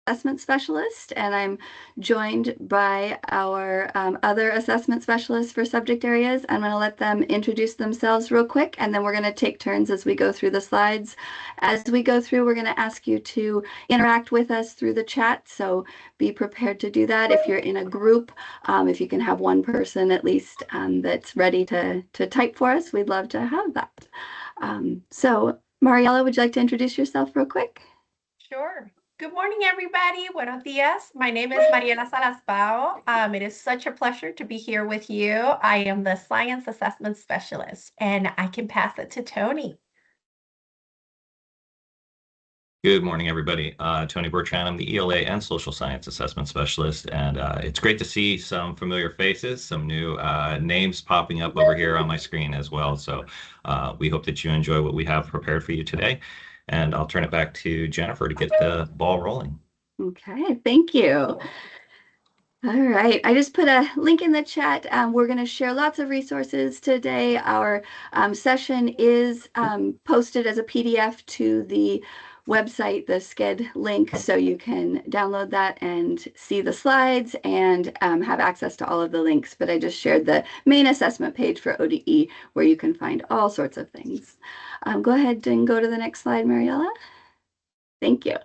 assessment specialist, and I'm joined by our other assessment specialists for subject areas. I'm going to let them introduce themselves real quick, and then we're going to take turns as we go through the slides. As we go through, we're going to ask you to interact with us through the chat, so be prepared to do that. If you're in a group, if you can have one person at least that's ready to type for us, we'd love to have that. So Mariela, would you like to introduce yourself real quick? Sure. Good morning, everybody. Buenos dias. My name is Mariela Salas-Bao. It is such a pleasure to be here with you. I am the Science Assessment Specialist, and I can pass it to Tony. Good morning, everybody. Tony Bertrand. I'm the ELA and Social Science Assessment Specialist, and it's great to see some familiar faces, some new names popping up over here on my screen as well. So we hope that you enjoy what we have prepared for you today. And I'll turn it back to Jennifer to get the ball rolling. Okay, thank you. All right, I just put a link in the chat. We're going to share lots of resources today. Our session is posted as a PDF to the website, the SCED link, so you can download that and see the slides and have access to all of the links. But I just shared the main assessment page for ODE where you can find all sorts of things. Go ahead and go to the next slide, Mariela. Thank you.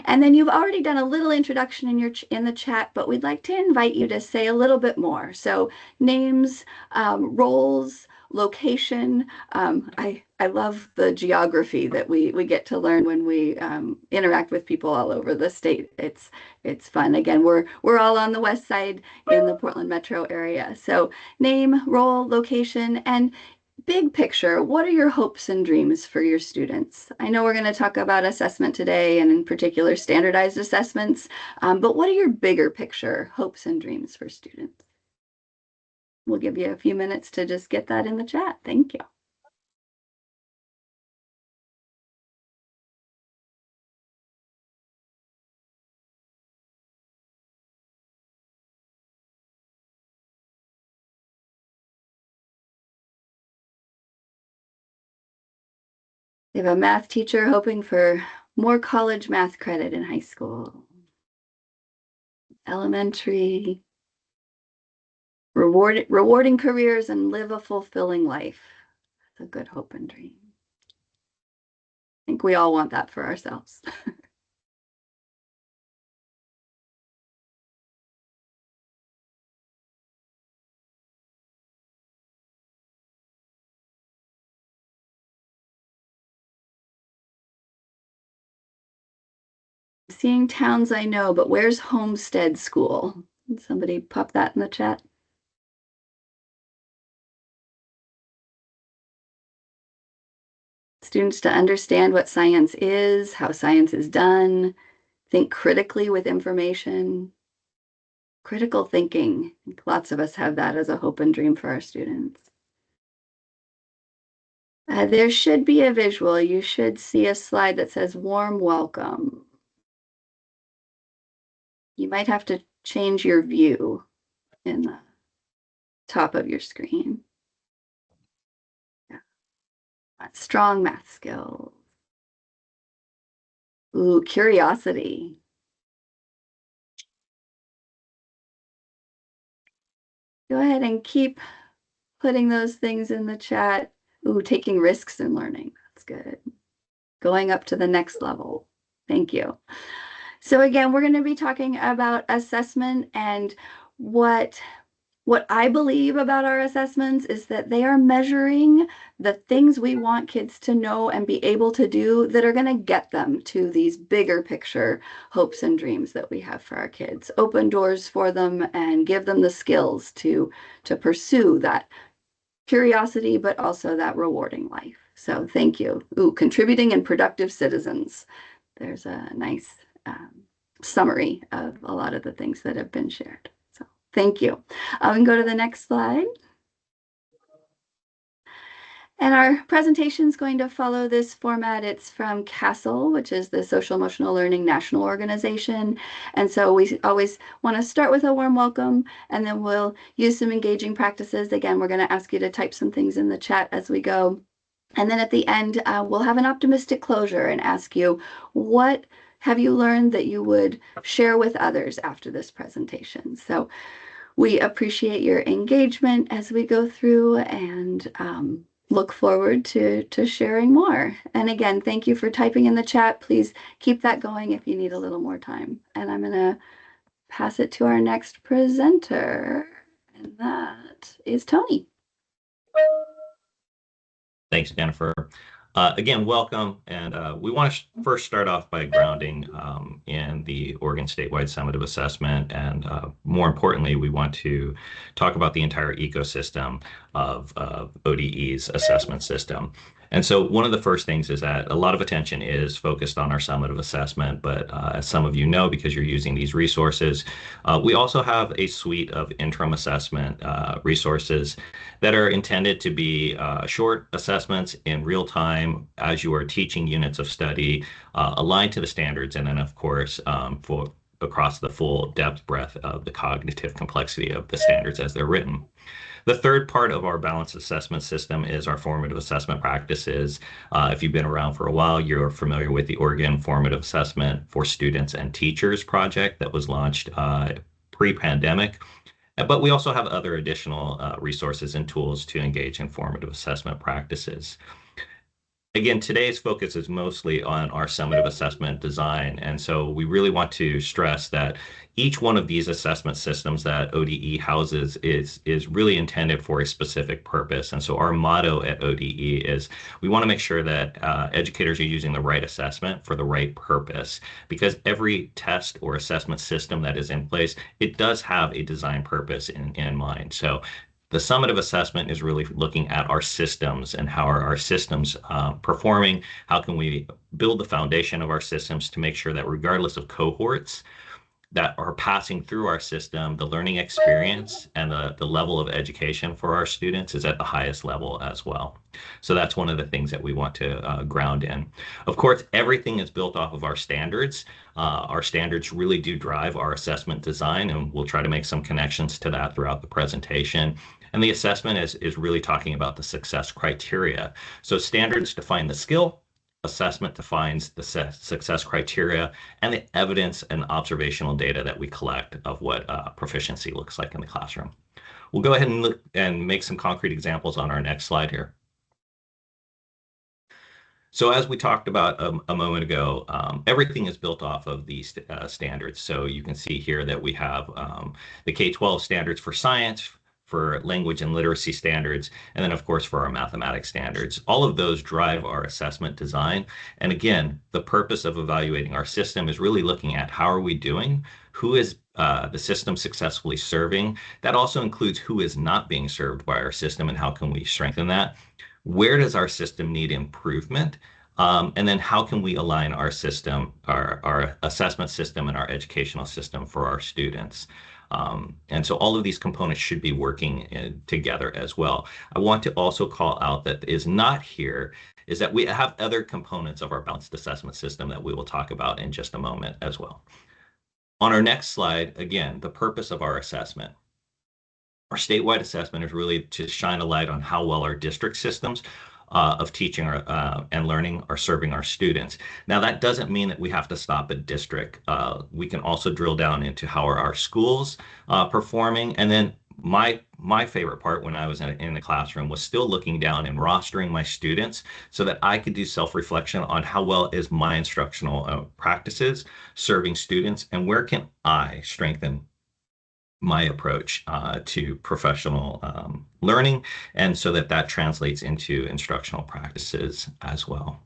And then you've already done a little introduction in the chat, but we'd like to invite you to say a little bit more. So names, roles, location. I love the geography that we get to learn when we interact with people all over the state. It's fun. Again, we're all on the west side in the Portland metro area. So name, role, location, and big picture, what are your hopes and dreams for your students? I know we're going to talk about assessment today, and in particular standardized assessments, but what are your bigger picture hopes and dreams for students? We'll give you a few minutes to just get that in the chat. Thank you. They have a math teacher hoping for more college math credit in high school. Elementary, rewarding careers and live a fulfilling life. That's a good hope and dream. I think we all want that for ourselves. Seeing towns I know, but where's Homestead School? Somebody pop that in the chat. Students to understand what science is, how science is done, think critically with information. Critical thinking. I think lots of us have that as a hope and dream for our students. There should be a visual. You should see a slide that says warm welcome. You might have to change your view in the top of your screen. Yeah. Strong math skills. Ooh, curiosity. Go ahead and keep putting those things in the chat. Ooh, taking risks in learning. That's good. Going up to the next level. Thank you. So again, we're going to be talking about assessment, and what I believe about our assessments is that they are measuring the things we want kids to know and be able to do that are going to get them to these bigger picture hopes and dreams that we have for our kids. Open doors for them and give them the skills to pursue that curiosity, but also that rewarding life. So thank you. Ooh, contributing and productive citizens. There's a nice summary of a lot of the things that have been shared. So thank you. We can go to the next slide. And our presentation is going to follow this format. It's from CASEL, which is the Social Emotional Learning National Organization. And so we always want to start with a warm welcome, and then we'll use some engaging practices. Again, we're going to ask you to type some things in the chat as we go. And then at the end, we'll have an optimistic closure and ask you, what have you learned that you would share with others after this presentation? So we appreciate your engagement as we go through, and look forward to sharing more. And again, thank you for typing in the chat. Please keep that going if you need a little more time. And I'm going to pass it to our next presenter, and that is Tony. Thanks, Jennifer. Again, welcome. And we want to first start off by grounding in the Oregon Statewide Summative Assessment. And more importantly, we want to talk about the entire ecosystem of ODE's assessment system. And so one of the first things is that a lot of attention is focused on our summative assessment, but as some of you know, because you're using these resources, we also have a suite of interim assessment resources that are intended to be short assessments in real time as you are teaching units of study, aligned to the standards, and then of course for across the full depth, breadth of the cognitive complexity of the standards as they're written. The third part of our balanced assessment system is our formative assessment practices. If you've been around for a while, you're familiar with the Oregon Formative Assessment for Students and Teachers project that was launched pre-pandemic. But we also have other additional resources and tools to engage in formative assessment practices. Again, today's focus is mostly on our summative assessment design. And so we really want to stress that each one of these assessment systems that ODE houses is really intended for a specific purpose. And so our motto at ODE is we want to make sure that educators are using the right assessment for the right purpose, because every test or assessment system that is in place, it does have a design purpose in mind. So the summative assessment is really looking at our systems and how are our systems performing. How can we build the foundation of our systems to make sure that regardless of cohorts that are passing through our system, the learning experience and the level of education for our students is at the highest level as well. So that's one of the things that we want to ground in. Of course, everything is built off of our standards. Our standards really do drive our assessment design, and we'll try to make some connections to that throughout the presentation. And the assessment is really talking about the success criteria. So standards define the skill, assessment defines the success criteria, and the evidence and observational data that we collect of what proficiency looks like in the classroom. We'll go ahead and look and make some concrete examples on our next slide here. So as we talked about a moment ago, everything is built off of these standards. So you can see here that we have the K-12 standards for science, for language and literacy standards, and then of course for our mathematics standards. All of those drive our assessment design. And again, the purpose of evaluating our system is really looking at how are we doing, who is the system successfully serving. That also includes who is not being served by our system and how can we strengthen that. Where does our system need improvement? And then how can we align our system, our assessment system and our educational system for our students? And so all of these components should be working together as well. I want to also call out that is not here is that we have other components of our balanced assessment system that we will talk about in just a moment as well. On our next slide, again, the purpose of our assessment. Our statewide assessment is really to shine a light on how well our district systems of teaching and learning are serving our students. Now, that doesn't mean that we have to stop at district. We can also drill down into how are our schools performing. And then my favorite part when I was in the classroom was still looking down and rostering my students so that I could do self-reflection on how well is my instructional practices serving students and where can I strengthen my approach to professional learning, and so that translates into instructional practices as well.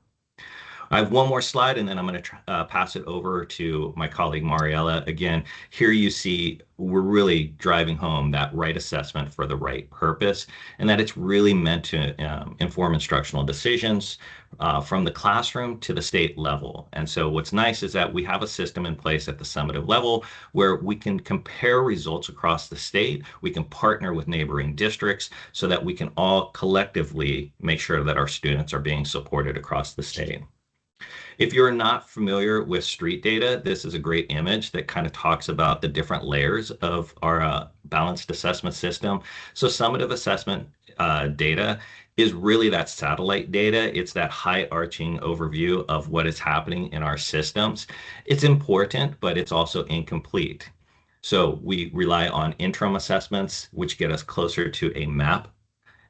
I have one more slide and then I'm going to pass it over to my colleague Mariella. Again, here you see we're really driving home that right assessment for the right purpose, and that it's really meant to inform instructional decisions from the classroom to the state level. And so what's nice is that we have a system in place at the summative level where we can compare results across the state. We can partner with neighboring districts so that we can all collectively make sure that our students are being supported across the state. If you're not familiar with street data, this is a great image that kind of talks about the different layers of our balanced assessment system. So summative assessment data is really that satellite data. It's that high arching overview of what is happening in our systems. It's important, but it's also incomplete. So we rely on interim assessments, which get us closer to a map.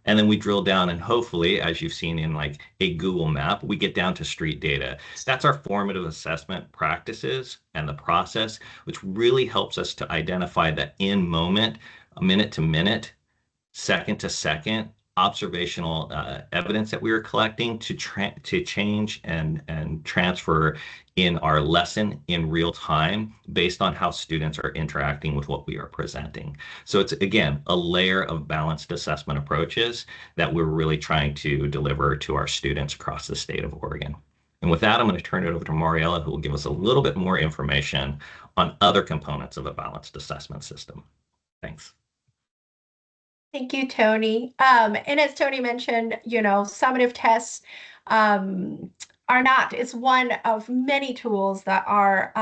And then we drill down, and hopefully, as you've seen in like a Google map, we get down to street data. That's our formative assessment practices and the process, which really helps us to identify the in moment, minute to minute, second to second observational evidence that we were collecting to change and transfer in our lesson in real time based on how students are interacting with what we are presenting. So it's, again, a layer of balanced assessment approaches that we're really trying to deliver to our students across the state of Oregon. And with that, I'm going to turn it over to Mariella, who will give us a little bit more information on other components of a balanced assessment system. Thanks. Thank you, Tony. And as Tony mentioned, summative tests it's one of many tools that are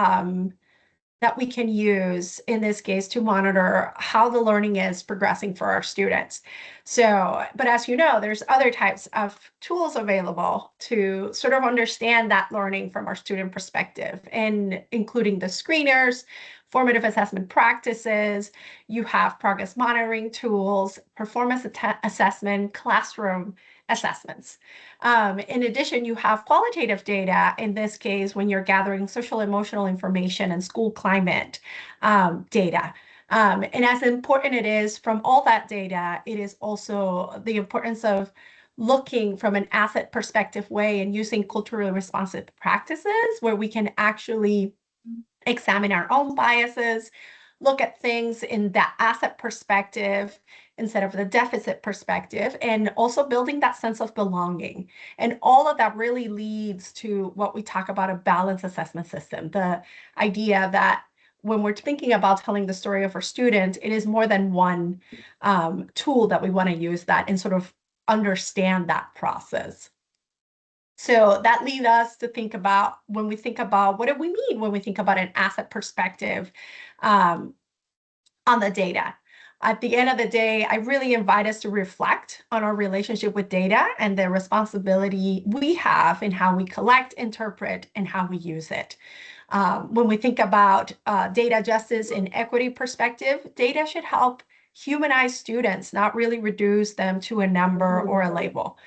that we can use in this case to monitor how the learning is progressing for our students. So, but as you know, there's other types of tools available to sort of understand that learning from our student perspective, and including the screeners, formative assessment practices, you have progress monitoring tools, performance assessment, classroom assessments. In addition, you have qualitative data, in this case, when you're gathering social emotional information and school climate data. And as important it is from all that data, it is also the importance of looking from an asset perspective way and using culturally responsive practices where we can actually examine our own biases, look at things in that asset perspective instead of the deficit perspective, and also building that sense of belonging. And all of that really leads to what we talk about, a balanced assessment system, the idea that when we're thinking about telling the story of our student, it is more than one tool that we want to use that and sort of understand that process. So that leads us to think about, when we think about what do we mean when we think about an asset perspective on the data. At the end of the day, I really invite us to reflect on our relationship with data and the responsibility we have in how we collect, interpret, and how we use it. When we think about data justice and equity perspective, data should help humanize students, not really reduce them to a number or a label.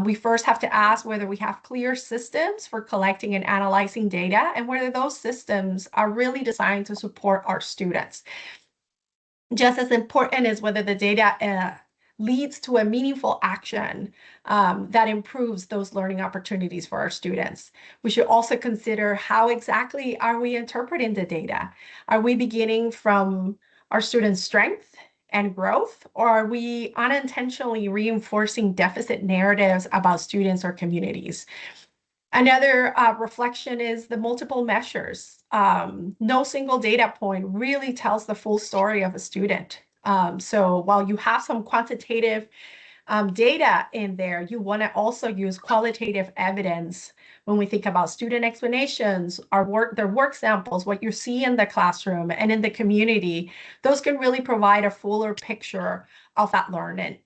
We first have to ask whether we have clear systems for collecting and analyzing data, and whether those systems are really designed to support our students. Just as important is whether the data leads to a meaningful action that improves those learning opportunities for our students. We should also consider how exactly are we interpreting the data? Are we beginning from our students' strength and growth, or are we unintentionally reinforcing deficit narratives about students or communities? Another reflection is the multiple measures. No single data point really tells the full story of a student. So while you have some quantitative data in there, you want to also use qualitative evidence when we think about student explanations, their work samples, what you see in the classroom and in the community. Those can really provide a fuller picture of that learning.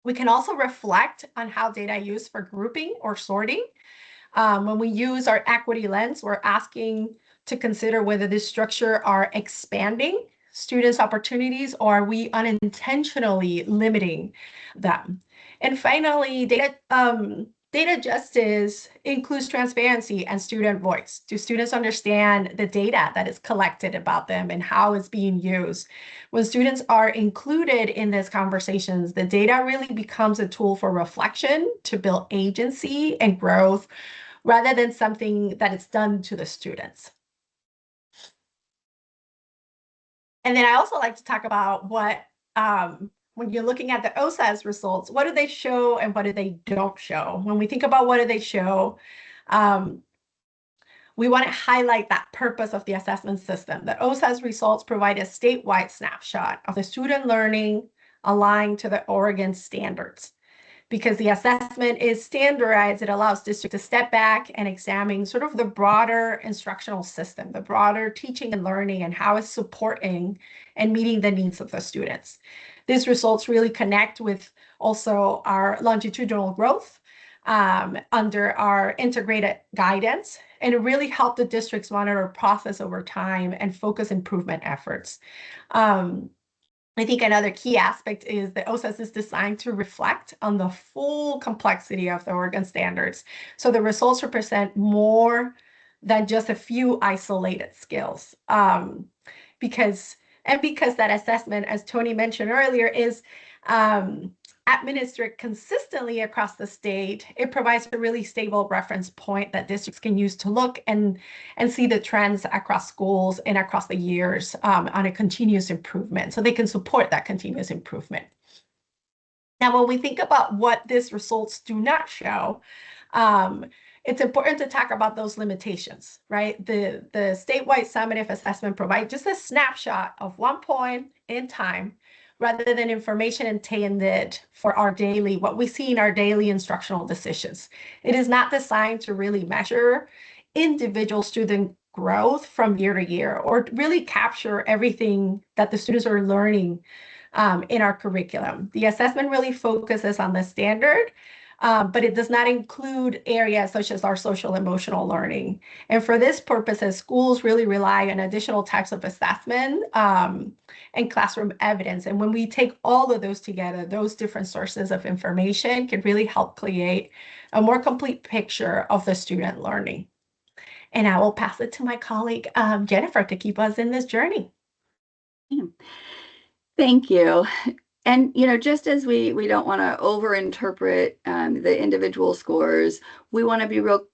We can also reflect on how data is used for grouping or sorting. When we use our equity lens, we're asking to consider whether this structure are expanding students' opportunities, or are we unintentionally limiting them? And finally, data justice includes transparency and student voice. Do students understand the data that is collected about them and how it's being used? When students are included in these conversations, the data really becomes a tool for reflection to build agency and growth, rather than something that is done to the students. And then I also like to talk about what, when you're looking at the OSAS results, what do they show and what do they don't show? When we think about what do they show, we want to highlight that purpose of the assessment system. The OSAS results provide a statewide snapshot of the student learning aligned to the Oregon standards. Because the assessment is standardized, it allows districts to step back and examine sort of the broader instructional system, the broader teaching and learning, and how it's supporting and meeting the needs of the students. These results really connect with also our longitudinal growth under our integrated guidance, and it really helped the districts monitor process over time and focus improvement efforts. I think another key aspect is that OSAS is designed to reflect on the full complexity of the Oregon standards. So the results represent more than just a few isolated skills. Because that assessment, as Tony mentioned earlier, is administered consistently across the state, it provides a really stable reference point that districts can use to look and see the trends across schools and across the years on a continuous improvement, so they can support that continuous improvement. Now, when we think about what these results do not show, it's important to talk about those limitations, right? The statewide summative assessment provides just a snapshot of one point in time, rather than information intended for our daily, what we see in our daily instructional decisions. It is not designed to really measure individual student growth from year to year, or really capture everything that the students are learning in our curriculum. The assessment really focuses on the standard, but it does not include areas such as our social emotional learning. And for this purposes, schools really rely on additional types of assessment and classroom evidence. And when we take all of those together, those different sources of information can really help create a more complete picture of the student learning. And I will pass it to my colleague, Jennifer, to keep us in this journey. Thank you. And, just as we don't want to overinterpret the individual scores, we want to be real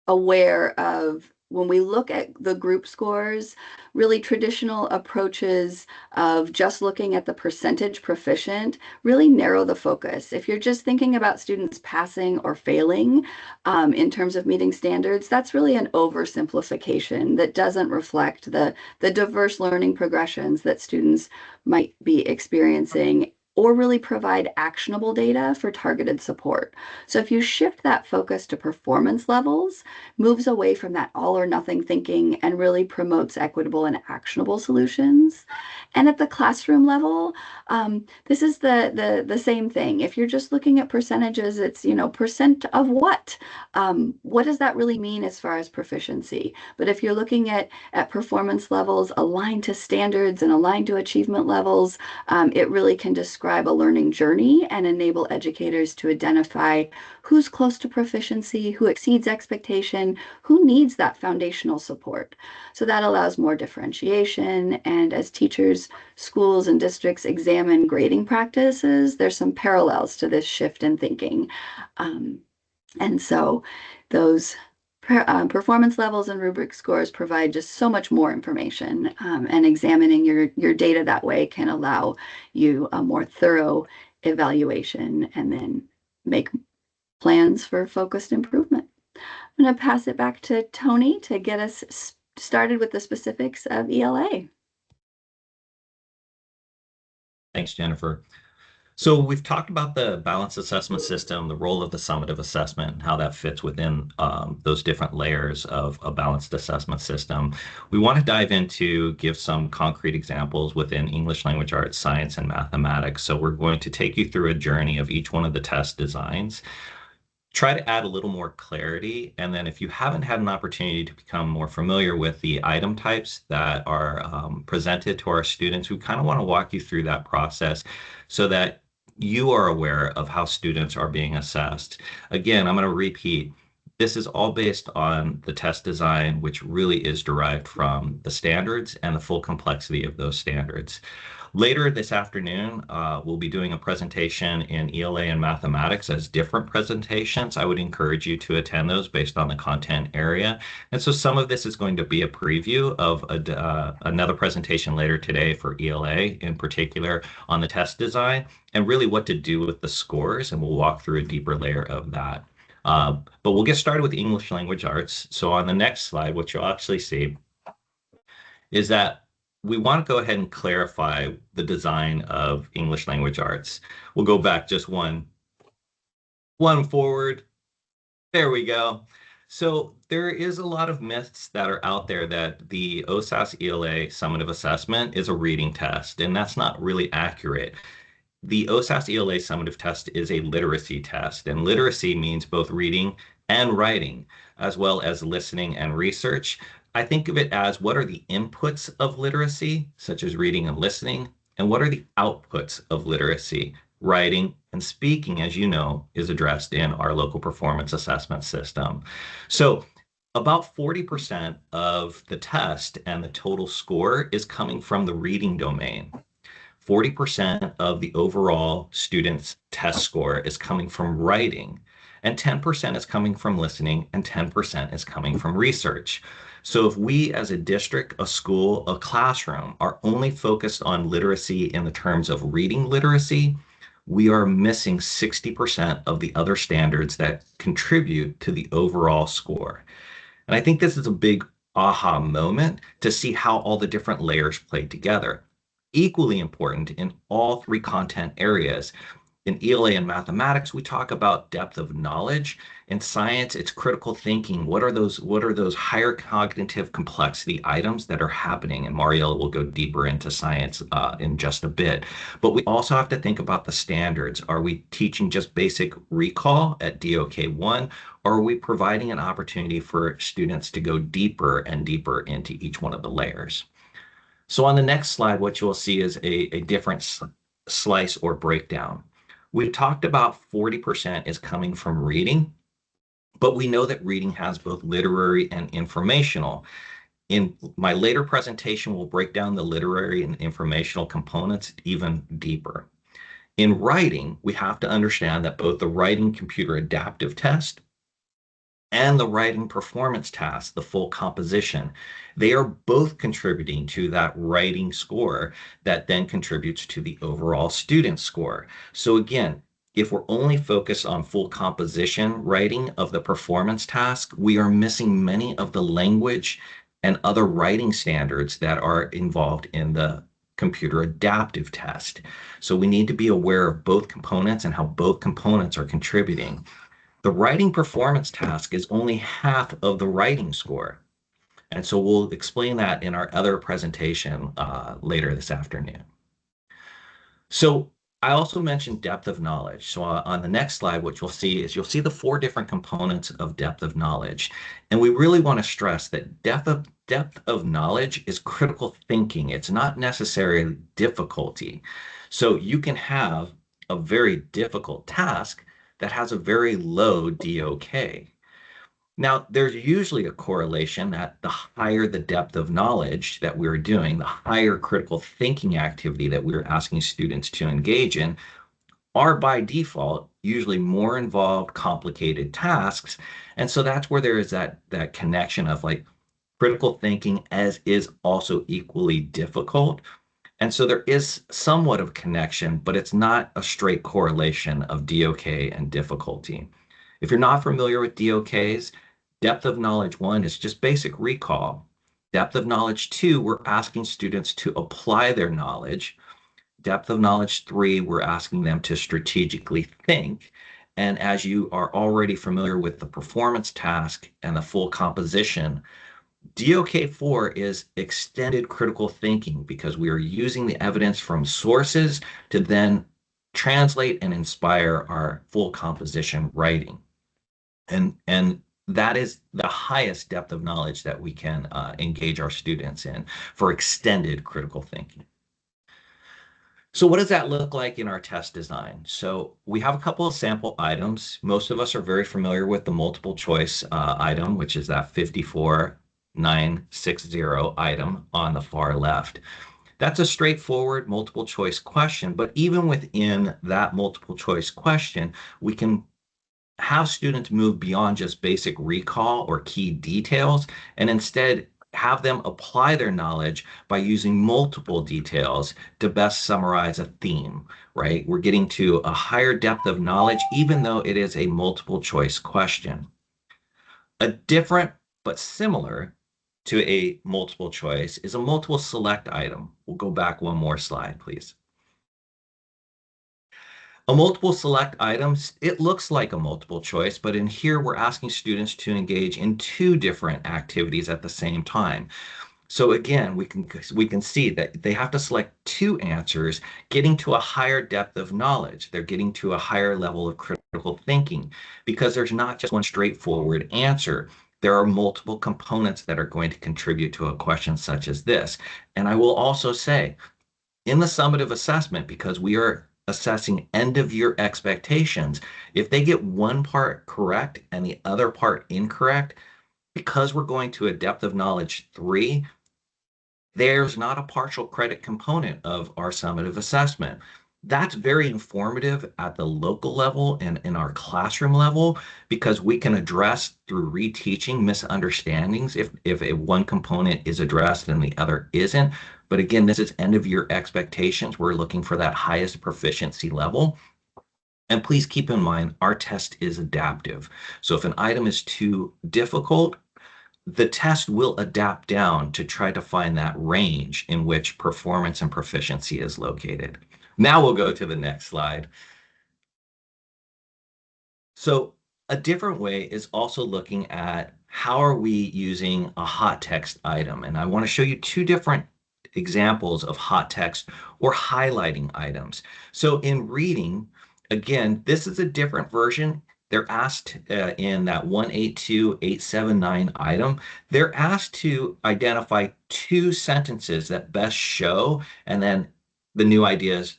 aware of, when we look at the group scores, really traditional approaches of just looking at the percentage proficient really narrow the focus. If you're just thinking about students passing or failing in terms of meeting standards, that's really an oversimplification that doesn't reflect the diverse learning progressions that students might be experiencing, or really provide actionable data for targeted support. So if you shift that focus to performance levels, moves away from that all or nothing thinking and really promotes equitable and actionable solutions. And at the classroom level, this is the same thing. If you're just looking at percentages, it's, percent of what? What does that really mean as far as proficiency? But if you're looking at performance levels aligned to standards and aligned to achievement levels, it really can describe a learning journey and enable educators to identify who's close to proficiency, who exceeds expectation, who needs that foundational support. So that allows more differentiation. And as teachers, schools, and districts examine grading practices, there's some parallels to this shift in thinking. And so those performance levels and rubric scores provide just so much more information, and examining your data that way can allow you a more thorough evaluation and then make plans for focused improvement. I'm going to pass it back to Tony to get us started with the specifics of ELA. Thanks, Jennifer. So we've talked about the balanced assessment system, the role of the summative assessment, and how that fits within those different layers of a balanced assessment system. We want to dive into, give some concrete examples within English language arts, science, and mathematics. So we're going to take you through a journey of each one of the test designs, try to add a little more clarity. And then if you haven't had an opportunity to become more familiar with the item types that are presented to our students, we kind of want to walk you through that process so that you are aware of how students are being assessed. Again, I'm going to repeat, this is all based on the test design, which really is derived from the standards and the full complexity of those standards. Later this afternoon, we'll be doing a presentation in ELA and mathematics as different presentations. I would encourage you to attend those based on the content area. And so some of this is going to be a preview of another presentation later today for ELA, in particular on the test design and really what to do with the scores. And we'll walk through a deeper layer of that. But we'll get started with English language arts. So on the next slide, what you'll actually see is that we want to go ahead and clarify the design of English language arts. We'll go back just one forward. There we go. So there is a lot of myths that are out there that the OSAS ELA summative assessment is a reading test, and that's not really accurate. The OSAS ELA summative test is a literacy test, and literacy means both reading and writing, as well as listening and research. I think of it as what are the inputs of literacy, such as reading and listening, and what are the outputs of literacy? Writing and speaking, as you know, is addressed in our local performance assessment system. So about 40% of the test and the total score is coming from the reading domain. 40% of the overall student's test score is coming from writing, and 10% is coming from listening, and 10% is coming from research. So if we as a district, a school, a classroom are only focused on literacy in the terms of reading literacy, we are missing 60% of the other standards that contribute to the overall score. And I think this is a big aha moment to see how all the different layers play together. Equally important in all three content areas. In ELA and mathematics, we talk about depth of knowledge. In science, it's critical thinking. What are those higher cognitive complexity items that are happening? And Mariela will go deeper into science in just a bit. But we also have to think about the standards. Are we teaching just basic recall at DOK 1? Or are we providing an opportunity for students to go deeper and deeper into each one of the layers? So on the next slide, what you'll see is a different slice or breakdown. We talked about 40% is coming from reading, but we know that reading has both literary and informational. In my later presentation, we'll break down the literary and informational components even deeper. In writing, we have to understand that both the writing computer adaptive test and the writing performance task, the full composition, they are both contributing to that writing score that then contributes to the overall student score. So again, if we're only focused on full composition writing of the performance task, we are missing many of the language and other writing standards that are involved in the computer adaptive test. So we need to be aware of both components and how both components are contributing. The writing performance task is only half of the writing score. And so we'll explain that in our other presentation later this afternoon. So I also mentioned depth of knowledge. So on the next slide, what you'll see the 4 different components of depth of knowledge. And we really want to stress that depth of knowledge is critical thinking. It's not necessarily difficulty. So you can have a very difficult task that has a very low DOK. Now, there's usually a correlation that the higher the depth of knowledge that we're doing, the higher critical thinking activity that we're asking students to engage in, are by default usually more involved, complicated tasks. And so that's where there is that connection of like critical thinking as is also equally difficult. And so there is somewhat of connection, but it's not a straight correlation of DOK and difficulty. If you're not familiar with DOKs, depth of knowledge 1 is just basic recall. Depth of knowledge 2, we're asking students to apply their knowledge. Depth of knowledge 3, we're asking them to strategically think. And as you are already familiar with the performance task and the full composition, DOK 4 is extended critical thinking because we are using the evidence from sources to then translate and inspire our full composition writing. And that is the highest depth of knowledge that we can engage our students in for extended critical thinking. So what does that look like in our test design? So we have a couple of sample items. Most of us are very familiar with the multiple choice item, which is that 54960 item on the far left. That's a straightforward multiple choice question, but even within that multiple choice question, we can have students move beyond just basic recall or key details and instead have them apply their knowledge by using multiple details to best summarize a theme, right? We're getting to a higher depth of knowledge, even though it is a multiple choice question. A different but similar to a multiple choice is a multiple select item. We'll go back one more slide, please. A multiple select items, it looks like a multiple choice, but in here we're asking students to engage in two different activities at the same time. So again, we can see that they have to select two answers, getting to a higher depth of knowledge. They're getting to a higher level of critical thinking because there's not just one straightforward answer. There are multiple components that are going to contribute to a question such as this. And I will also say, in the summative assessment, because we are assessing end of year expectations, if they get one part correct and the other part incorrect, because we're going to a depth of knowledge 3, there's not a partial credit component of our summative assessment. That's very informative at the local level and in our classroom level because we can address through reteaching misunderstandings if one component is addressed and the other isn't. But again, this is end of year expectations. We're looking for that highest proficiency level. And please keep in mind, our test is adaptive. So if an item is too difficult, the test will adapt down to try to find that range in which performance and proficiency is located. Now we'll go to the next slide. So a different way is also looking at how are we using a hot text item. And I want to show you two different examples of hot text or highlighting items. So in reading, again, this is a different version. They're asked in that 182879 item, they're asked to identify two sentences that best show and then the new ideas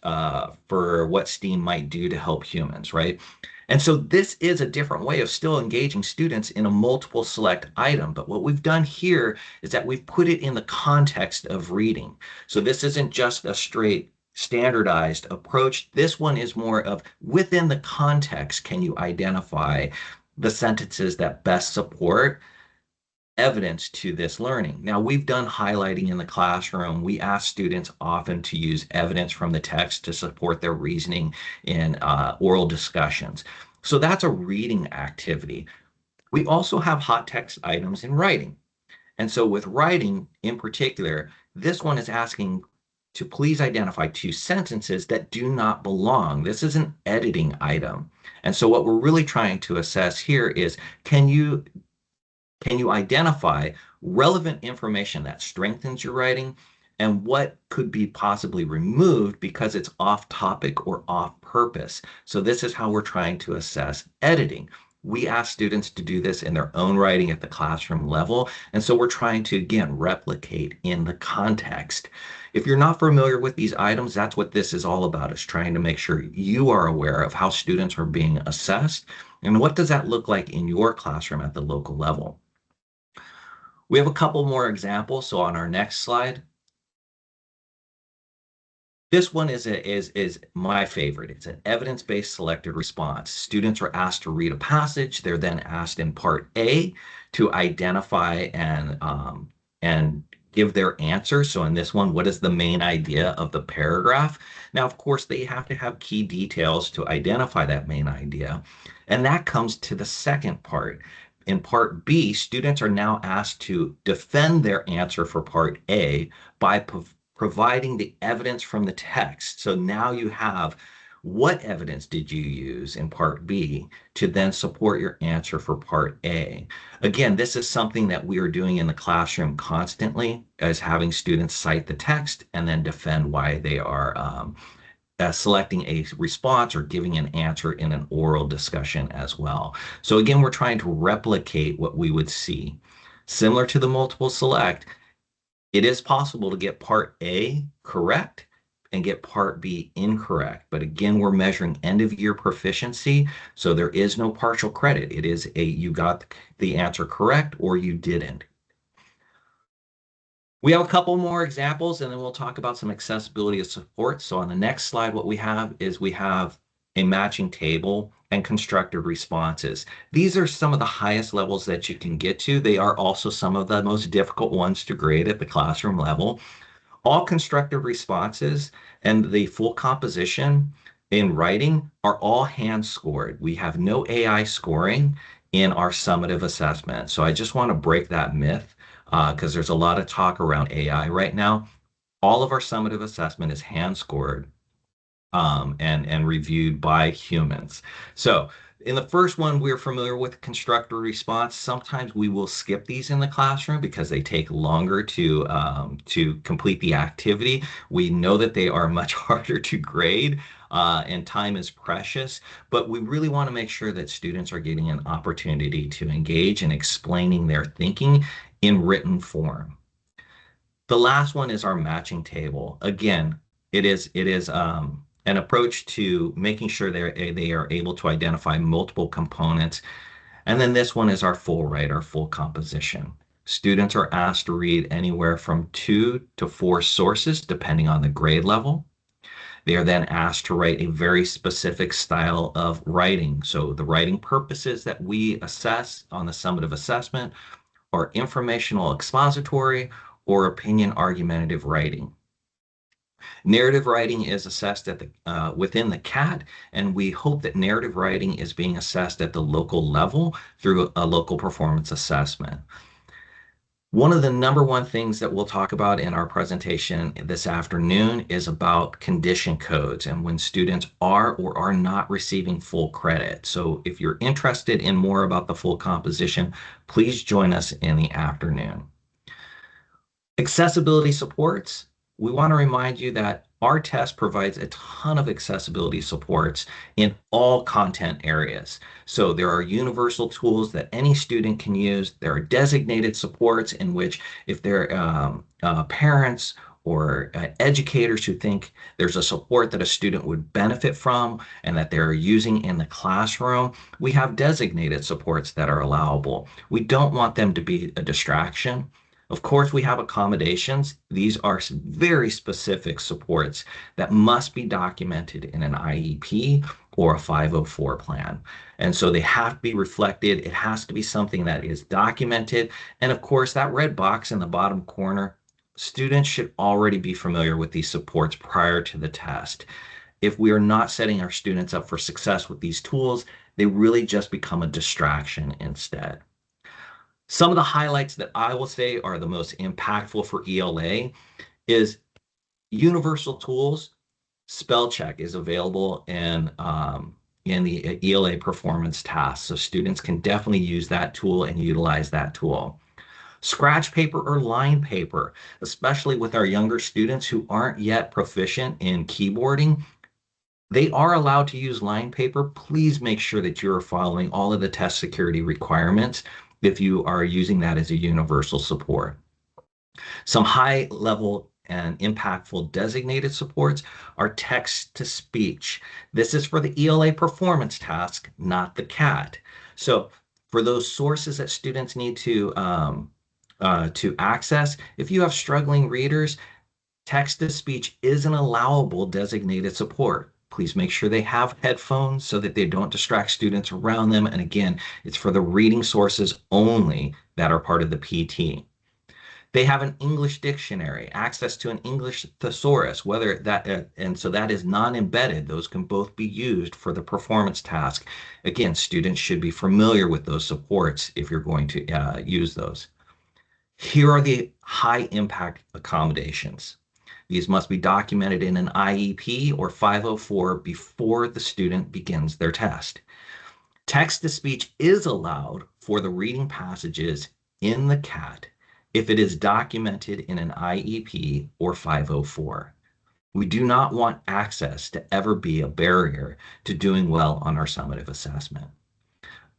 for what STEAM might do to help humans, right? And so this is a different way of still engaging students in a multiple select item. But what we've done here is that we've put it in the context of reading. So this isn't just a straight standardized approach. This one is more of within the context, can you identify the sentences that best support evidence to this learning? Now, we've done highlighting in the classroom. We ask students often to use evidence from the text to support their reasoning in oral discussions. So that's a reading activity. We also have hot text items in writing. And so with writing in particular, this one is asking to please identify two sentences that do not belong. This is an editing item. And so what we're really trying to assess here is, can you identify relevant information that strengthens your writing and what could be possibly removed because it's off topic or off purpose? So this is how we're trying to assess editing. We ask students to do this in their own writing at the classroom level. And so we're trying to, again, replicate in the context. If you're not familiar with these items, that's what this is all about, is trying to make sure you are aware of how students are being assessed and what does that look like in your classroom at the local level. We have a couple more examples. So on our next slide, this one is my favorite. It's an evidence-based selected response. Students are asked to read a passage. They're then asked in part A to identify and give their answer. So in this one, what is the main idea of the paragraph? Now, of course, they have to have key details to identify that main idea. And that comes to the second part. In part B, students are now asked to defend their answer for part A by providing the evidence from the text. So now you have, what evidence did you use in part B to then support your answer for part A? Again, this is something that we are doing in the classroom constantly, as having students cite the text and then defend why they are selecting a response or giving an answer in an oral discussion as well. So again, we're trying to replicate what we would see. Similar to the multiple select, it is possible to get part A correct and get part B incorrect. But again, we're measuring end of year proficiency. So there is no partial credit. It is you got the answer correct or you didn't. We have a couple more examples and then we'll talk about some accessibility of support. So on the next slide, what we have is we have a matching table and constructed responses. These are some of the highest levels that you can get to. They are also some of the most difficult ones to grade at the classroom level. All constructed responses and the full composition in writing are all hand scored. We have no AI scoring in our summative assessment. So I just want to break that myth because there's a lot of talk around AI right now. All of our summative assessment is hand scored. and reviewed by humans. So in the first one, we're familiar with constructor response. Sometimes we will skip these in the classroom because they take longer to complete the activity. We know that they are much harder to grade, and time is precious, but we really want to make sure that students are getting an opportunity to engage in explaining their thinking in written form. The last one is our matching table. Again, it is an approach to making sure they are able to identify multiple components. And then this one is our full write, our full composition. Students are asked to read anywhere from 2 to 4 sources, depending on the grade level. They are then asked to write a very specific style of writing. So the writing purposes that we assess on the summative assessment are informational expository or opinion argumentative writing. Narrative writing is assessed at the within the CAT, and we hope that narrative writing is being assessed at the local level through a local performance assessment. One of the number one things that we'll talk about in our presentation this afternoon is about condition codes and when students are or are not receiving full credit. So if you're interested in more about the full composition, please join us in the afternoon. Accessibility supports. We want to remind you that our test provides a ton of accessibility supports in all content areas. So there are universal tools that any student can use. There are designated supports in which if they're parents or educators who think there's a support that a student would benefit from and that they're using in the classroom, we have designated supports that are allowable. We don't want them to be a distraction. Of course, we have accommodations. These are some very specific supports that must be documented in an IEP or a 504 plan. And so they have to be reflected. It has to be something that is documented. And of course, that red box in the bottom corner, students should already be familiar with these supports prior to the test. If we are not setting our students up for success with these tools, they really just become a distraction instead. Some of the highlights that I will say are the most impactful for ELA is universal tools. Spell check is available in the ELA performance task. So students can definitely use that tool and utilize that tool. Scratch paper or line paper, especially with our younger students who aren't yet proficient in keyboarding, they are allowed to use line paper. Please make sure that you're following all of the test security requirements if you are using that as a universal support. Some high level and impactful designated supports are text to speech. This is for the ELA performance task, not the CAT. So for those sources that students need to access, if you have struggling readers, text to speech is an allowable designated support. Please make sure they have headphones so that they don't distract students around them. And again, it's for the reading sources only that are part of the PT. They have an English dictionary, access to an English thesaurus, whether that, and so that is non-embedded. Those can both be used for the performance task. Again, students should be familiar with those supports if you're going to use those. Here are the high impact accommodations. These must be documented in an IEP or 504 before the student begins their test. Text-to-speech is allowed for the reading passages in the CAT if it is documented in an IEP or 504. We do not want access to ever be a barrier to doing well on our summative assessment.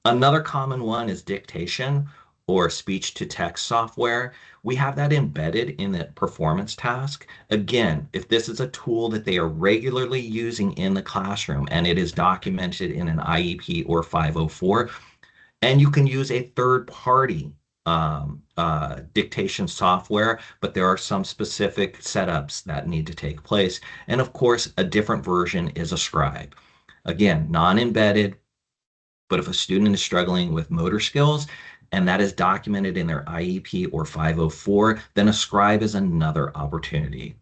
Another common one is dictation or speech-to-text software. We have that embedded in the performance task. Again, if this is a tool that they are regularly using in the classroom and it is documented in an IEP or 504, and you can use a third-party dictation software, but there are some specific setups that need to take place. And of course, a different version is a scribe. Again, non-embedded, but if a student is struggling with motor skills, and that is documented in their IEP or 504, then a scribe is another opportunity.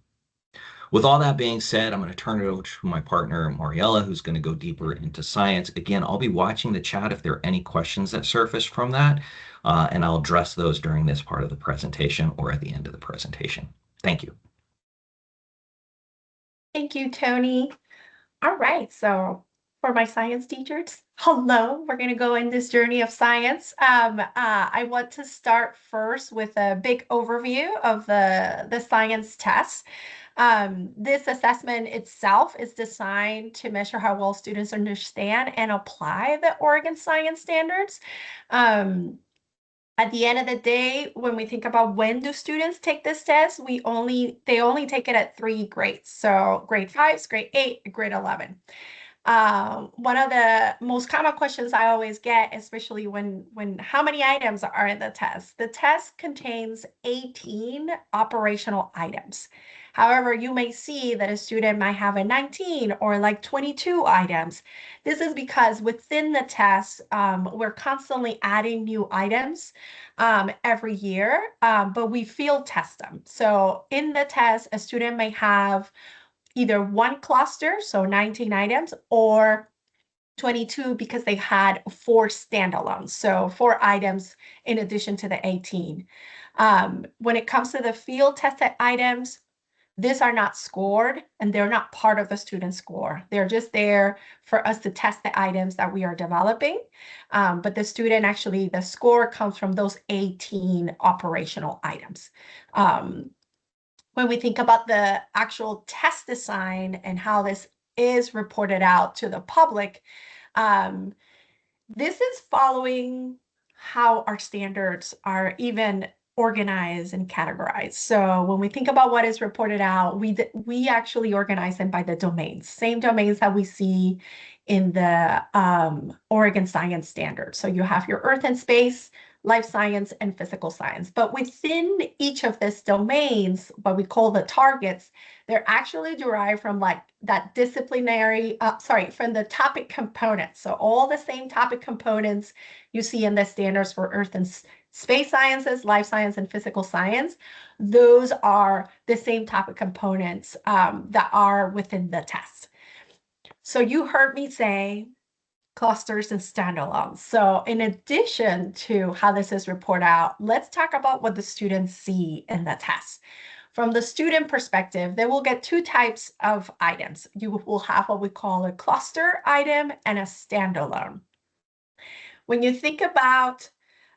With all that being said, I'm going to turn it over to my partner, Mariella, who's going to go deeper into science. Again, I'll be watching the chat if there are any questions that surface from that, and I'll address those during this part of the presentation or at the end of the presentation. Thank you. Thank you, Tony. All right, so for my science teachers, hello, we're going to go in this journey of science. I want to start first with a big overview of the science test. This assessment itself is designed to measure how well students understand and apply the Oregon science standards. Um, at the end of the day, when we think about when do students take this test, they only take it at 3 grades. So grade 5, grade 8, grade 11. One of the most common questions I always get, especially when how many items are in the test? The test contains 18 operational items. However, you may see that a student might have a 19 or like 22 items. This is because within the test, we're constantly adding new items every year, but we field test them. So in the test, a student may have either one cluster, so 19 items, or 22 because they had 4 standalones, so 4 items in addition to the 18. When it comes to the field tested items, these are not scored and they're not part of the student score. They're just there for us to test the items that we are developing. But the student actually, the score comes from those 18 operational items. When we think about the actual test design and how this is reported out to the public, this is following how our standards are even organized and categorized. So when we think about what is reported out, we actually organize them by the domains, same domains that we see in the Oregon Science Standards. So you have your Earth and Space, life science, and physical science. But within each of these domains, what we call the targets, they're actually derived from like that disciplinary, from the topic components. So all the same topic components you see in the standards for Earth and Space Sciences, life science, and physical science, those are the same topic components that are within the test. So you heard me say clusters and standalones. So in addition to how this is reported out, let's talk about what the students see in the test. From the student perspective, they will get 2 types of items. You will have what we call a cluster item and a standalone. When you think about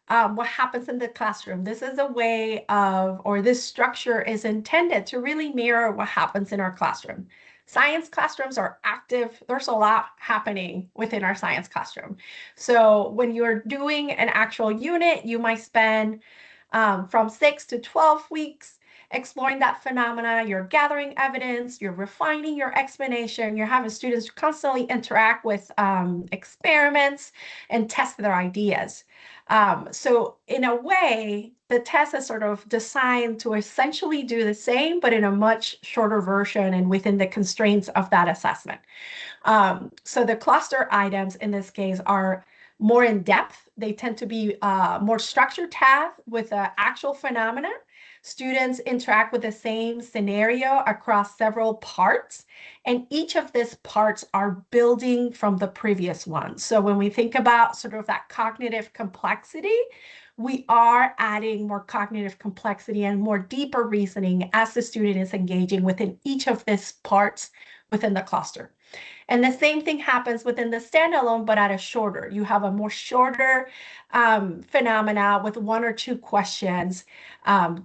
what happens in the classroom, this is a way of, or this structure is intended to really mirror what happens in our classroom. Science classrooms are active. There's a lot happening within our science classroom. So when you're doing an actual unit, you might spend from 6 to 12 weeks exploring that phenomena. You're gathering evidence, you're refining your explanation, you're having students constantly interact with experiments and test their ideas. So in a way, the test is sort of designed to essentially do the same, but in a much shorter version and within the constraints of that assessment. So the cluster items in this case are more in depth. They tend to be more structured tasks with actual phenomena. Students interact with the same scenario across several parts, and each of these parts are building from the previous one. So when we think about sort of that cognitive complexity, we are adding more cognitive complexity and more deeper reasoning as the student is engaging within each of these parts within the cluster. And the same thing happens within the standalone, but at a shorter. You have a more shorter phenomena with 1 or 2 questions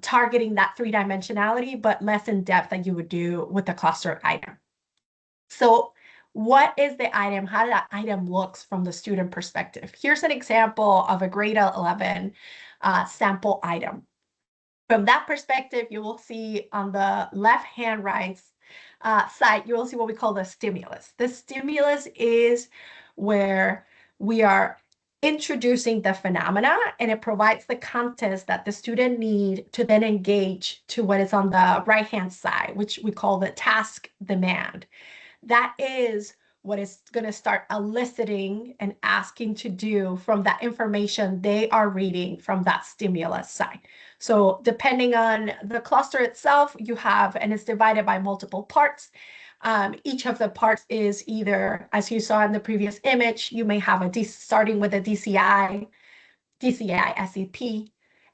targeting that 3-dimensionality, but less in depth than you would do with the cluster item. So what is the item? How that item looks from the student perspective? Here's an example of a grade 11 sample item. From that perspective, you will see on the left-hand side, you will see what we call the stimulus. The stimulus is where we are introducing the phenomena, and it provides the context that the student need to then engage to what is on the right-hand side, which we call the task demand. That is what is going to start eliciting and asking to do from that information they are reading from that stimulus side. So depending on the cluster itself, you have, and it's divided by multiple parts. Each of the parts is either, as you saw in the previous image, you may have starting with a DCI, SEP,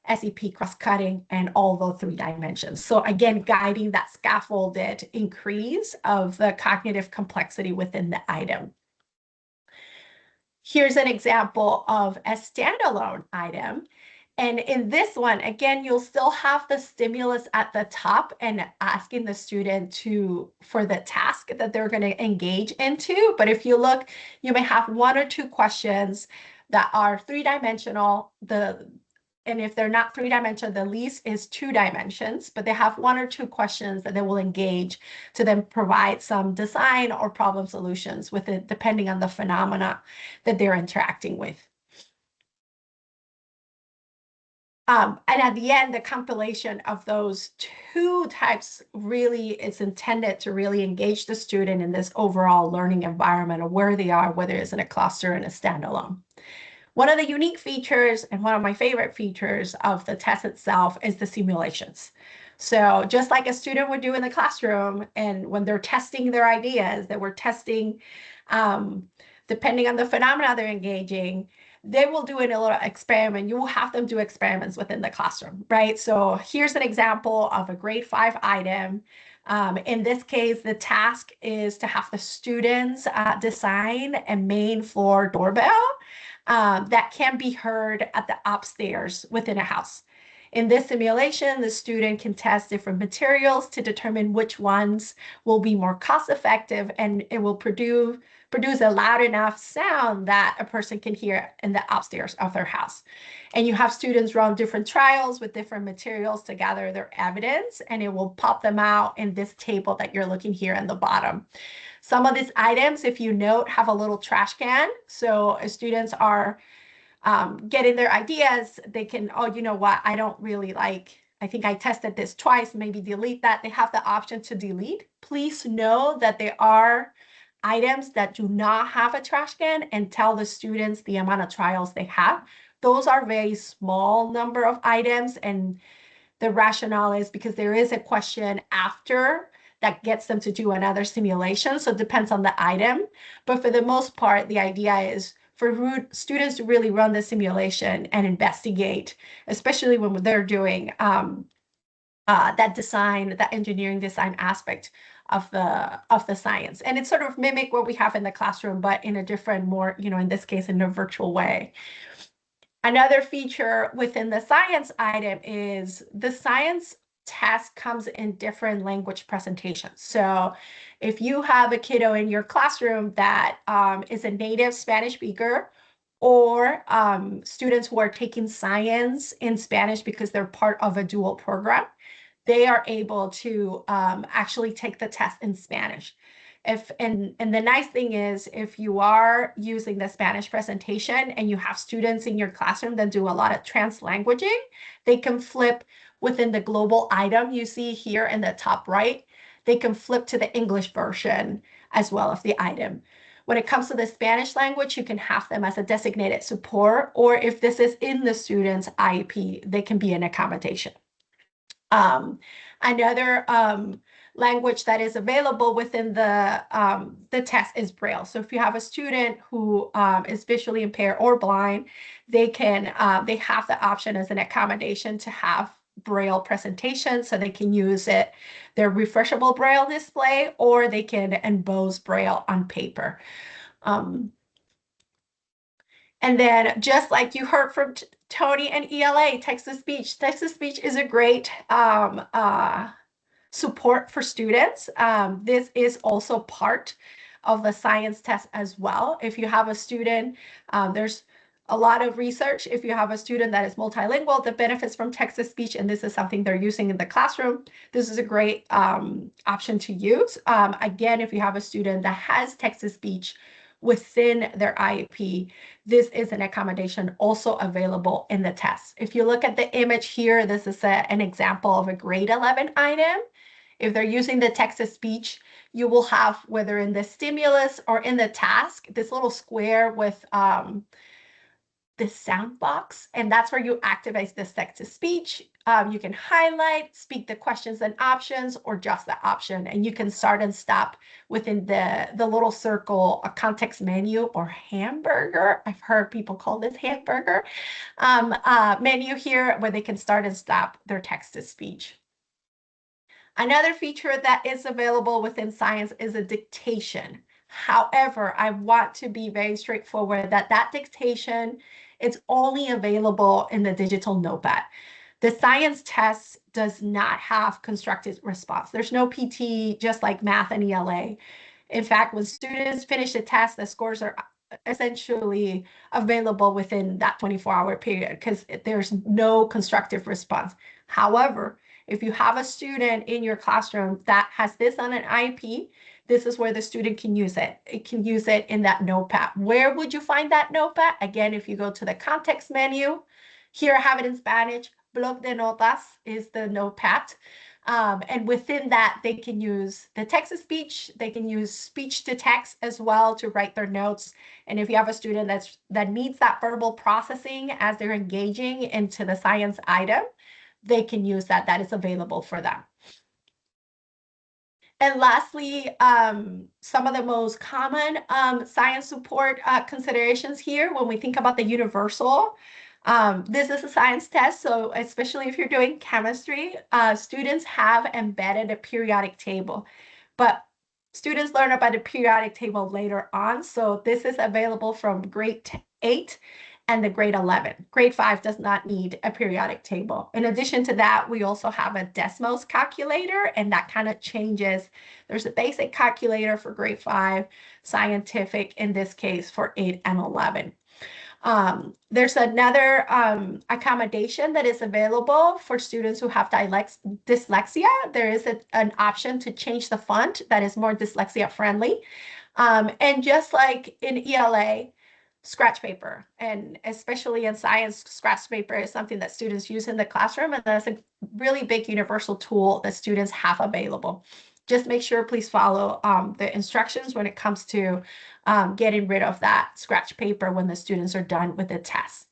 SEP cross-cutting, and all those 3 dimensions. So again, guiding that scaffolded increase of the cognitive complexity within the item. Here's an example of a standalone item. And in this one, again, you'll still have the stimulus at the top and asking the student for the task that they're going to engage into. But if you look, you may have 1 or 2 questions that are 3-dimensional. And if they're not 3-dimensional, the least is 2 dimensions, but they have 1 or 2 questions that they will engage to then provide some design or problem solutions with it, depending on the phenomena that they're interacting with. And at the end, the compilation of those 2 types really is intended to really engage the student in this overall learning environment of where they are, whether it's in a cluster and a standalone. One of the unique features and one of my favorite features of the test itself is the simulations. So just like a student would do in the classroom, and when they're testing their ideas, that we're testing, depending on the phenomena they're engaging, they will do a little experiment. You will have them do experiments within the classroom, right? So here's an example of a grade 5 item. In this case, the task is to have the students design a main floor doorbell that can be heard at the upstairs within a house. In this simulation, the student can test different materials to determine which ones will be more cost effective, and it will produce a loud enough sound that a person can hear in the upstairs of their house. And you have students run different trials with different materials to gather their evidence, and it will pop them out in this table that you're looking here in the bottom. Some of these items, if you note, have a little trash can. So as students are getting their ideas, they can, oh, you know what, I don't really like, I think I tested this twice, maybe delete that. They have the option to delete. Please know that there are items that do not have a trash can, and tell the students the amount of trials they have. Those are very small number of items, and the rationale is because there is a question after that gets them to do another simulation. So it depends on the item. But for the most part, the idea is for students to really run the simulation and investigate, especially when they're doing that design, that engineering design aspect of the science. And it sort of mimic what we have in the classroom, but in a different, more, in this case, in a virtual way. Another feature within the science item is the science test comes in different language presentations. So if you have a kiddo in your classroom that is a native Spanish speaker, or students who are taking science in Spanish because they're part of a dual program, they are able to actually take the test in Spanish. And the nice thing is, if you are using the Spanish presentation and you have students in your classroom that do a lot of translanguaging, they can flip within the global item you see here in the top right. They can flip to the English version as well of the item. When it comes to the Spanish language, you can have them as a designated support, or if this is in the student's IEP, they can be an accommodation. Another language that is available within the test is Braille. So if you have a student who is visually impaired or blind, they have the option as an accommodation to have Braille presentation, so they can use their refreshable Braille display, or they can emboss Braille on paper. And then, just like you heard from Tony and ELA, text-to-speech. Text-to-speech is a great support for students. This is also part of the science test as well. If you have a student, there's a lot of research. If you have a student that is multilingual that benefits from text-to-speech, and this is something they're using in the classroom, this is a great option to use. Again, if you have a student that has text-to-speech within their IEP, this is an accommodation also available in the test. If you look at the image here, this is an example of a grade 11 item. If they're using the text-to-speech, you will have, whether in the stimulus or in the task, this little square with this sound box, and that's where you activate this text-to-speech. You can highlight, speak the questions and options, or just the option, and you can start and stop within the little circle, a context menu or hamburger. I've heard people call this hamburger menu here, where they can start and stop their text-to-speech. Another feature that is available within Science is a dictation. However, I want to be very straightforward that dictation is only available in the digital notepad. The science test does not have constructed response. There's no PT, just like math and ELA. In fact, when students finish the test, the scores are essentially available within that 24-hour period because there's no constructive response. However, if you have a student in your classroom that has this on an IEP, this is where the student can use it. It can use it in that notepad. Where would you find that notepad? Again, if you go to the context menu, here I have it in Spanish. Bloc de notas is the notepad. And within that, they can use the text-to-speech. They can use speech-to-text as well to write their notes. And if you have a student that needs that verbal processing as they're engaging into the science item, they can use that. That is available for them. And lastly, some of the most common science support considerations here when we think about the universal. This is a science test, so especially if you're doing chemistry, students have embedded a periodic table, but students learn about the periodic table later on. So this is available from grade 8 and the grade 11. Grade 5 does not need a periodic table. In addition to that, we also have a Desmos calculator, and that kind of changes. There's a basic calculator for grade 5, scientific in this case for 8 and 11. There's another accommodation that is available for students who have dyslexia. There is an option to change the font that is more dyslexia friendly. And just like in ELA, scratch paper, and especially in science, scratch paper is something that students use in the classroom, and that's a really big universal tool that students have available. Just make sure, please follow the instructions when it comes to getting rid of that scratch paper when the students are done with the test.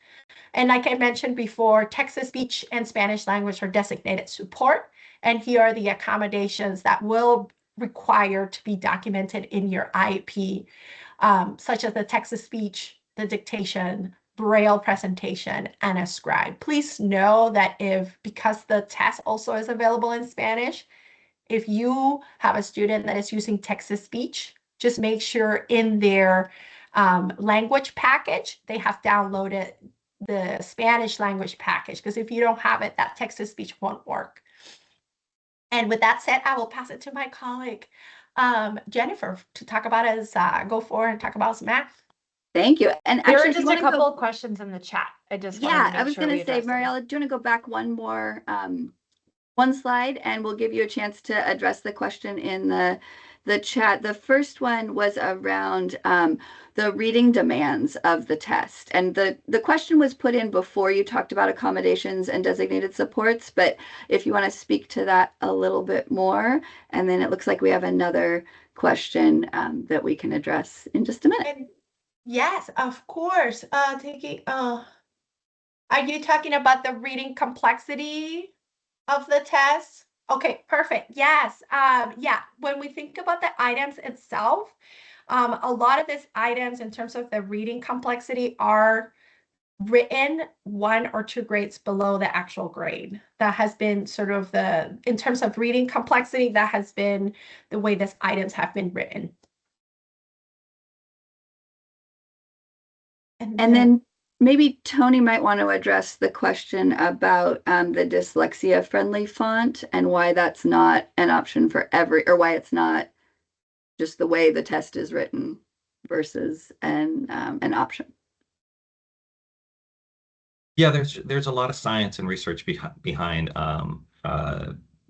And like I mentioned before, text-to-speech and Spanish language are designated support. And here are the accommodations that will require to be documented in your IEP, such as the text-to-speech, the dictation, Braille presentation, and a scribe. Please know that because the test also is available in Spanish, if you have a student that is using text-to-speech, just make sure in their language package, they have downloaded the Spanish language package, because if you don't have it, that text-to-speech won't work. And with that said, I will pass it to my colleague, Jennifer, to talk about go forward and talk about math. Thank you. And There actually, are just a couple of questions in the chat. I just I was going to say, Mariella, do you want to go back one slide, and we'll give you a chance to address the question in the chat. The first one was around the reading demands of the test. And the question was put in before you talked about accommodations and designated supports, but if you want to speak to that a little bit more, and then it looks like we have another question that we can address in just a minute. Yes, of course. Are you talking about the reading complexity of the test? Okay, perfect. Yes. Yeah, when we think about the items itself, a lot of these items in terms of the reading complexity are written 1 or 2 grades below the actual grade. That has been sort of in terms of reading complexity, that has been the way these items have been written. And then maybe Tony might want to address the question about the dyslexia-friendly font and why that's not an option for or why it's not just the way the test is written versus an option. Yeah, there's a lot of science and research behind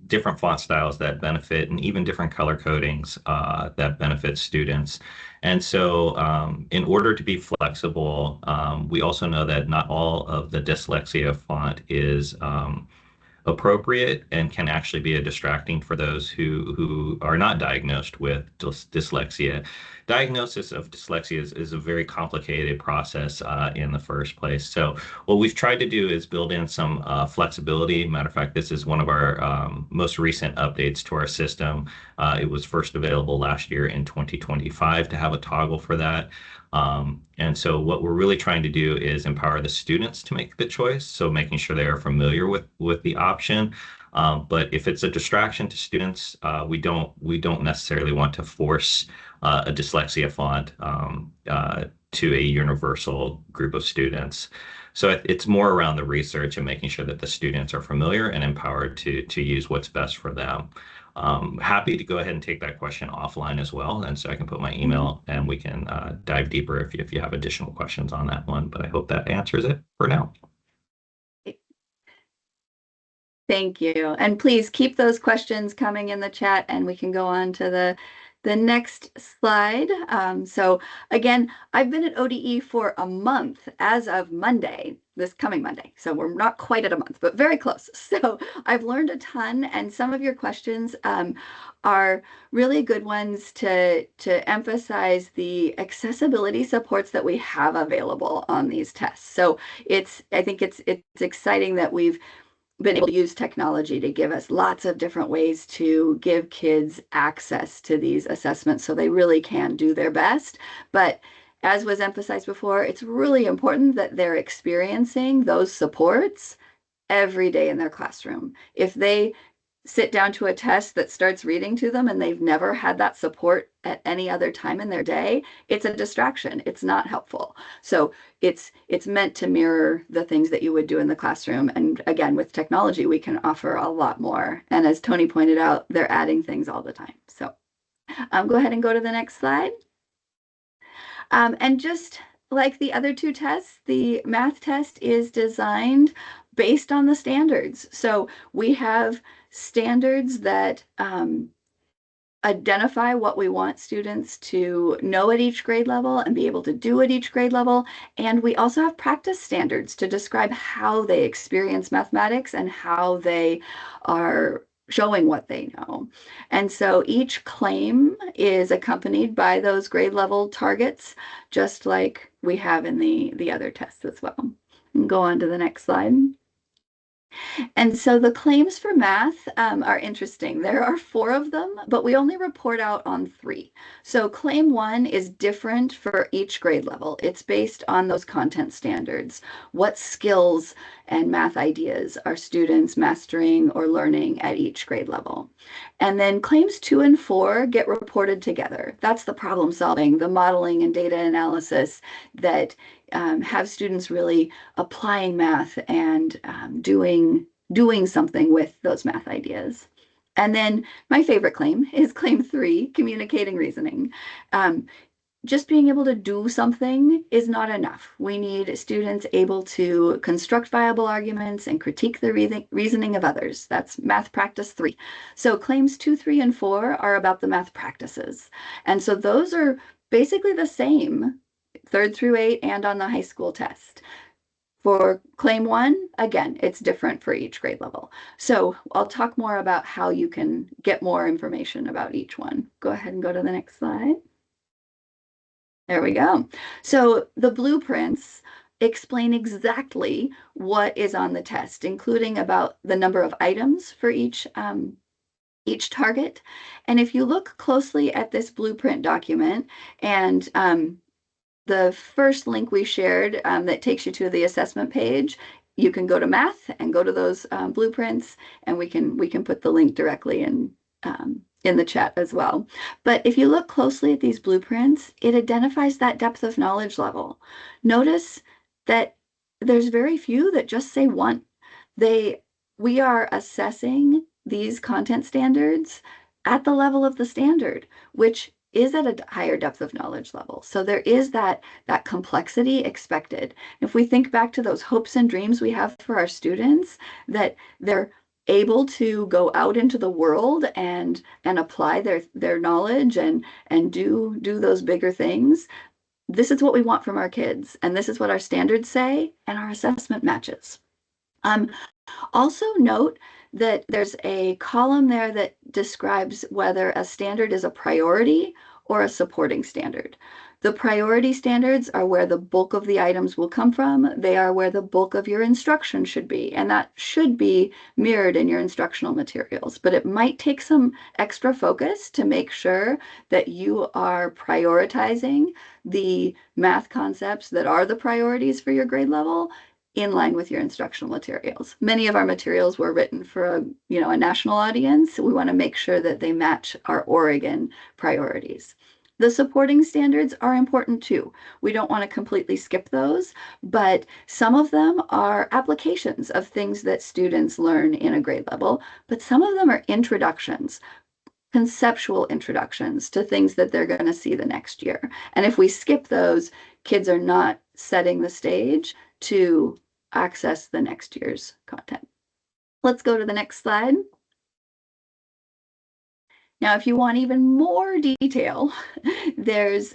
different font styles that benefit, and even different color codings that benefit students. And so in order to be flexible, we also know that not all of the dyslexia font is appropriate and can actually be a distracting for those who are not diagnosed with dyslexia. Diagnosis of dyslexia is a very complicated process in the first place. So what we've tried to do is build in some flexibility. Matter of fact, this is one of our most recent updates to our system. It was first available last year in 2025 to have a toggle for that. And so what we're really trying to do is empower the students to make the choice. So making sure they are familiar with the option. But if it's a distraction to students, we don't necessarily want to force a dyslexia font to a universal group of students. So it's more around the research and making sure that the students are familiar and empowered to use what's best for them. Happy to go ahead and take that question offline as well. And so I can put my email and we can dive deeper if you have additional questions on that one. But I hope that answers it for now. Thank you. And please keep those questions coming in the chat and we can go on to the next slide. So again, I've been at ODE for a month as of Monday, this coming Monday. So we're not quite at a month, but very close. So I've learned a ton, and some of your questions are really good ones to emphasize the accessibility supports that we have available on these tests. So I think it's exciting that we've been able to use technology to give us lots of different ways to give kids access to these assessments so they really can do their best. But as was emphasized before, it's really important that they're experiencing those supports every day in their classroom. If they sit down to a test that starts reading to them and they've never had that support at any other time in their day, it's a distraction. It's not helpful. So it's meant to mirror the things that you would do in the classroom. And again, with technology, we can offer a lot more. And as Tony pointed out, they're adding things all the time. So go ahead and go to the next slide. And just like the other two tests, the math test is designed based on the standards. So we have standards that identify what we want students to know at each grade level and be able to do at each grade level. And we also have practice standards to describe how they experience mathematics and how they are showing what they know. And so each claim is accompanied by those grade level targets, just like we have in the other tests as well. And go on to the next slide. And so the claims for math are interesting. There are 4 of them, but we only report out on 3. So claim 1 is different for each grade level. It's based on those content standards. What skills and math ideas are students mastering or learning at each grade level? And then claims 2 and 4 get reported together. That's the problem solving, the modeling and data analysis that have students really applying math and doing something with those math ideas. And then my favorite claim is claim 3, communicating reasoning. Just being able to do something is not enough. We need students able to construct viable arguments and critique the reasoning of others. That's math practice 3. So claims 2, 3, and 4 are about the math practices. And so those are basically the same 3rd through 8 and on the high school test. For claim 1, again, it's different for each grade level. So I'll talk more about how you can get more information about each one. Go ahead and go to the next slide. There we go. So the blueprints explain exactly what is on the test, including about the number of items for each target. And if you look closely at this blueprint document and the first link we shared that takes you to the assessment page, you can go to math and go to those blueprints, and we can put the link directly in the chat as well. But if you look closely at these blueprints, it identifies that depth of knowledge level. Notice that there's very few that just say 1. We are assessing these content standards at the level of the standard, which is at a higher depth of knowledge level. So there is that complexity expected. If we think back to those hopes and dreams we have for our students, that they're able to go out into the world and apply their knowledge and do those bigger things. This is what we want from our kids, and this is what our standards say, and our assessment matches. Also note that there's a column there that describes whether a standard is a priority or a supporting standard. The priority standards are where the bulk of the items will come from. They are where the bulk of your instruction should be, and that should be mirrored in your instructional materials. But it might take some extra focus to make sure that you are prioritizing the math concepts that are the priorities for your grade level in line with your instructional materials. Many of our materials were written for a national audience. We want to make sure that they match our Oregon priorities. The supporting standards are important too. We don't want to completely skip those, but some of them are applications of things that students learn in a grade level, but some of them are introductions, conceptual introductions to things that they're going to see the next year. And if we skip those, kids are not setting the stage to access the next year's content. Let's go to the next slide. Now, if you want even more detail, there's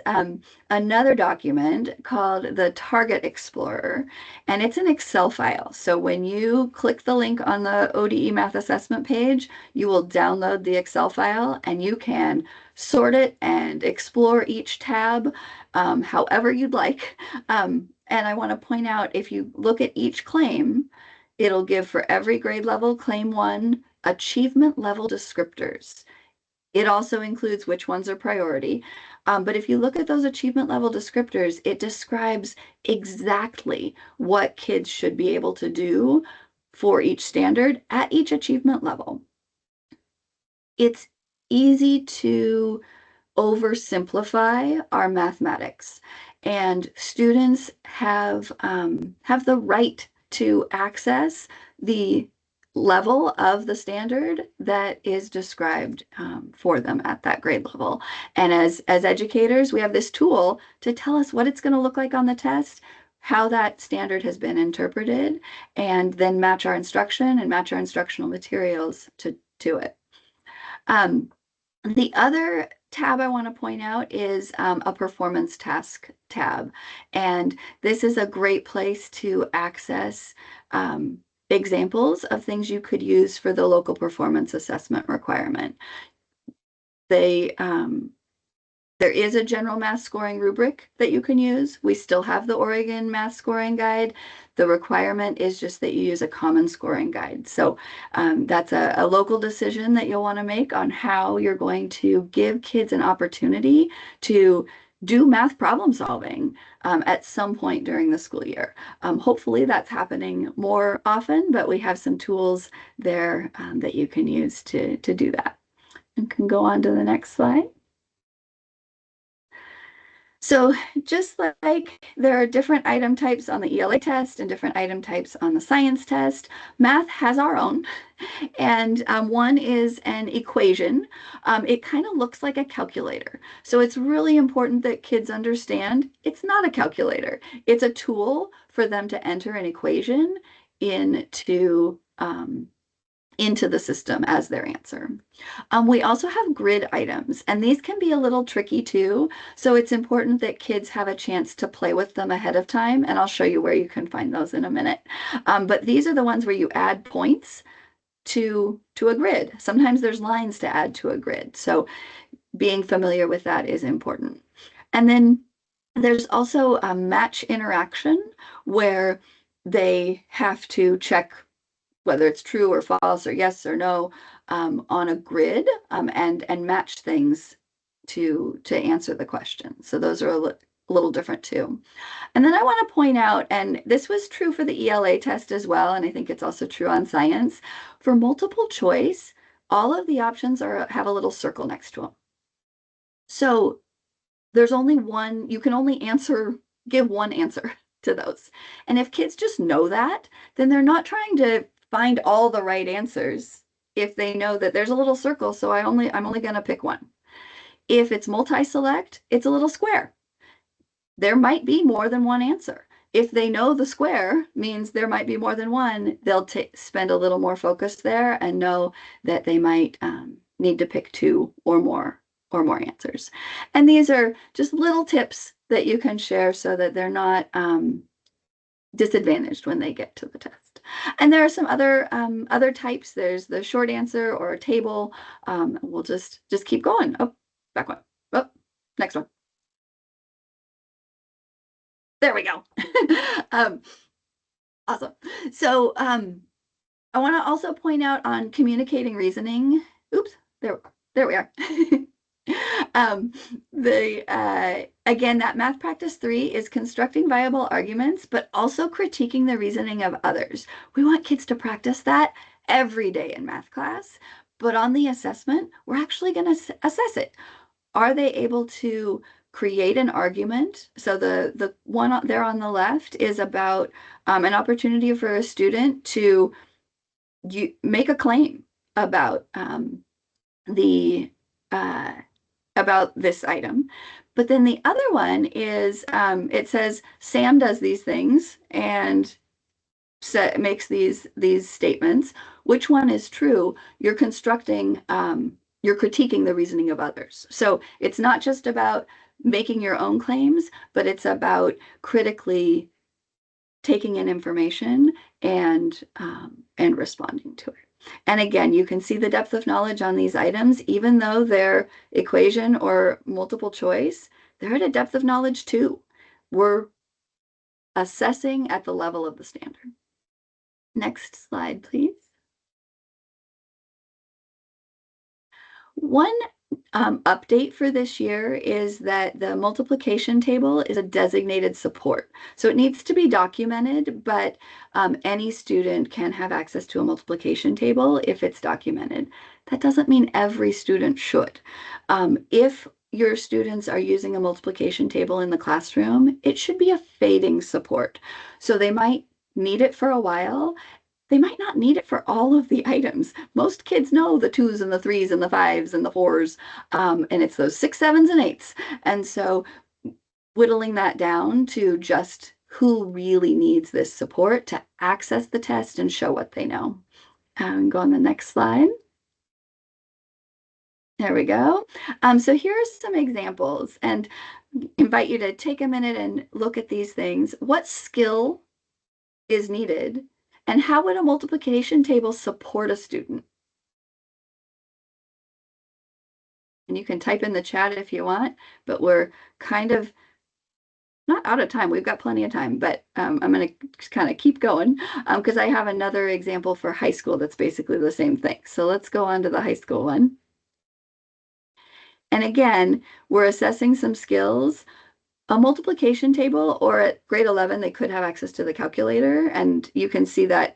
another document called the Target Explorer, and it's an Excel file. So when you click the link on the ODE Math Assessment page, you will download the Excel file, and you can sort it and explore each tab however you'd like. And I want to point out, if you look at each claim, it'll give for every grade level, claim 1, achievement level descriptors. It also includes which ones are priority. But if you look at those achievement level descriptors, it describes exactly what kids should be able to do for each standard at each achievement level. It's easy to oversimplify our mathematics, and students have the right to access the level of the standard that is described for them at that grade level. And as educators, we have this tool to tell us what it's going to look like on the test, how that standard has been interpreted, and then match our instruction and match our instructional materials to it. The other tab I want to point out is a performance task tab. And this is a great place to access examples of things you could use for the local performance assessment requirement. There is a general math scoring rubric that you can use. We still have the Oregon math scoring guide. The requirement is just that you use a common scoring guide. So that's a local decision that you'll want to make on how you're going to give kids an opportunity to do math problem solving at some point during the school year. Hopefully that's happening more often, but we have some tools there that you can use to do that. And can go on to the next slide. So just like there are different item types on the ELA test and different item types on the science test, math has our own. And one is an equation. It kind of looks like a calculator. So it's really important that kids understand it's not a calculator. It's a tool for them to enter an equation into the system as their answer. We also have grid items, and these can be a little tricky too. So it's important that kids have a chance to play with them ahead of time, and I'll show you where you can find those in a minute. But these are the ones where you add points to a grid. Sometimes there's lines to add to a grid. So being familiar with that is important. And then there's also a match interaction where they have to check whether it's true or false or yes or no on a grid and match things to answer the question. So those are a little different too. And then I want to point out, and this was true for the ELA test as well, and I think it's also true on science, for multiple choice, all of the options have a little circle next to them. So there's only one, you can only give one answer to those. And if kids just know that, then they're not trying to find all the right answers if they know that there's a little circle, so I'm only going to pick one. If it's multi-select, it's a little square. There might be more than one answer. If they know the square means there might be more than one, they'll spend a little more focus there and know that they might need to pick two or more answers. And these are just little tips that you can share so that they're not disadvantaged when they get to the test. And there are some other types. There's the short answer or a table. We'll just keep going. Oh, back one. Oh, next one. There we go. Awesome. So I want to also point out on communicating reasoning. Oops, there we are. Again, that math practice 3 is constructing viable arguments, but also critiquing the reasoning of others. We want kids to practice that every day in math class, but on the assessment, we're actually going to assess it. Are they able to create an argument? So the one there on the left is about an opportunity for a student to make a claim about about this item. But then the other one is it says Sam does these things and makes these statements. Which one is true? You're constructing, you're critiquing the reasoning of others. So it's not just about making your own claims, but it's about critically taking in information and responding to it. And again, you can see the depth of knowledge on these items, even though they're equation or multiple choice, they're at a depth of knowledge too. We're assessing at the level of the standard. Next slide, please. One update for this year is that the multiplication table is a designated support. So it needs to be documented, but any student can have access to a multiplication table if it's documented. That doesn't mean every student should. If your students are using a multiplication table in the classroom, it should be a fading support. So they might need it for a while. They might not need it for all of the items. Most kids know the 2s and the 3s and the 5s and the 4s, and it's those 6, 7s, and 8s. And so whittling that down to just who really needs this support to access the test and show what they know. Go on the next slide. There we go. So here are some examples, and invite you to take a minute and look at these things. What skill is needed? And how would a multiplication table support a student? And you can type in the chat if you want, but we're kind of not out of time. We've got plenty of time, but I'm going to kind of keep going because I have another example for high school that's basically the same thing. So let's go on to the high school one. And again, we're assessing some skills. A multiplication table, or at grade 11, they could have access to the calculator, and you can see that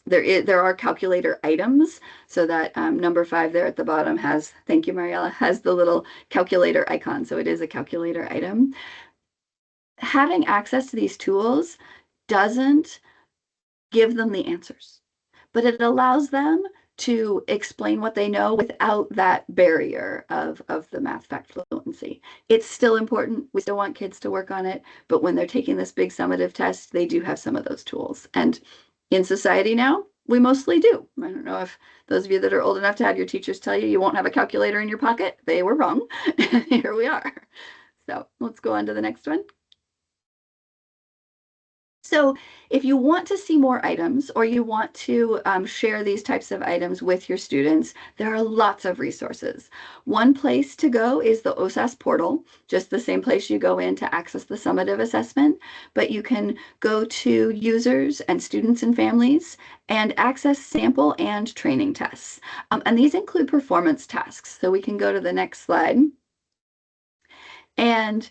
there are calculator items. So that number 5 there at the bottom has, thank you, Mariella, has the little calculator icon. So it is a calculator item. Having access to these tools doesn't give them the answers, but it allows them to explain what they know without that barrier of the math fact fluency. It's still important. We still want kids to work on it, but when they're taking this big summative test, they do have some of those tools. And in society now, we mostly do. I don't know if those of you that are old enough to have your teachers tell you won't have a calculator in your pocket. They were wrong. Here we are. So let's go on to the next one. So if you want to see more items, or you want to share these types of items with your students, there are lots of resources. One place to go is the OSAS portal, just the same place you go in to access the summative assessment, but you can go to users and students and families and access sample and training tests. And these include performance tasks. So we can go to the next slide. And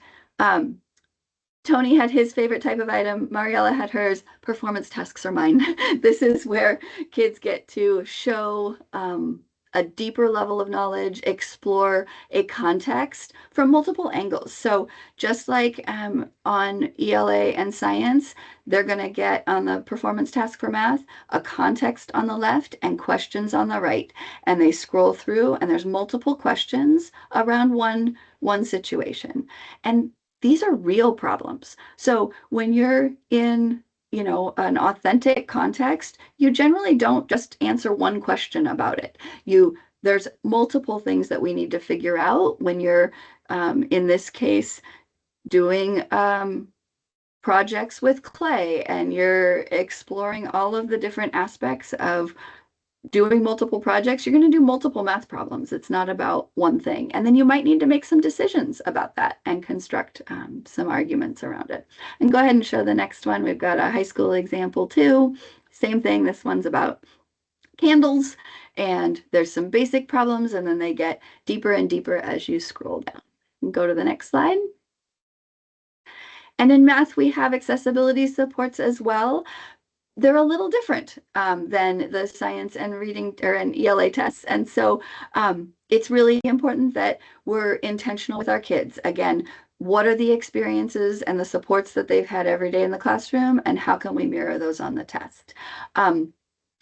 Tony had his favorite type of item. Mariella had hers. Performance tasks are mine. This is where kids get to show a deeper level of knowledge, explore a context from multiple angles. So just like on ELA and science, they're going to get on the performance task for math, a context on the left and questions on the right. And they scroll through and there's multiple questions around one situation. And these are real problems. So when you're in, an authentic context, you generally don't just answer one question about it. There's multiple things that we need to figure out when you're, in this case, doing projects with clay and you're exploring all of the different aspects of doing multiple projects, you're going to do multiple math problems. It's not about one thing. And then you might need to make some decisions about that and construct some arguments around it. And go ahead and show the next one. We've got a high school example too. Same thing. This one's about candles, and there's some basic problems, and then they get deeper and deeper as you scroll down. And go to the next slide. And in math, we have accessibility supports as well. They're a little different than the science and reading or an ELA tests. And so it's really important that we're intentional with our kids. Again, what are the experiences and the supports that they've had every day in the classroom, and how can we mirror those on the test?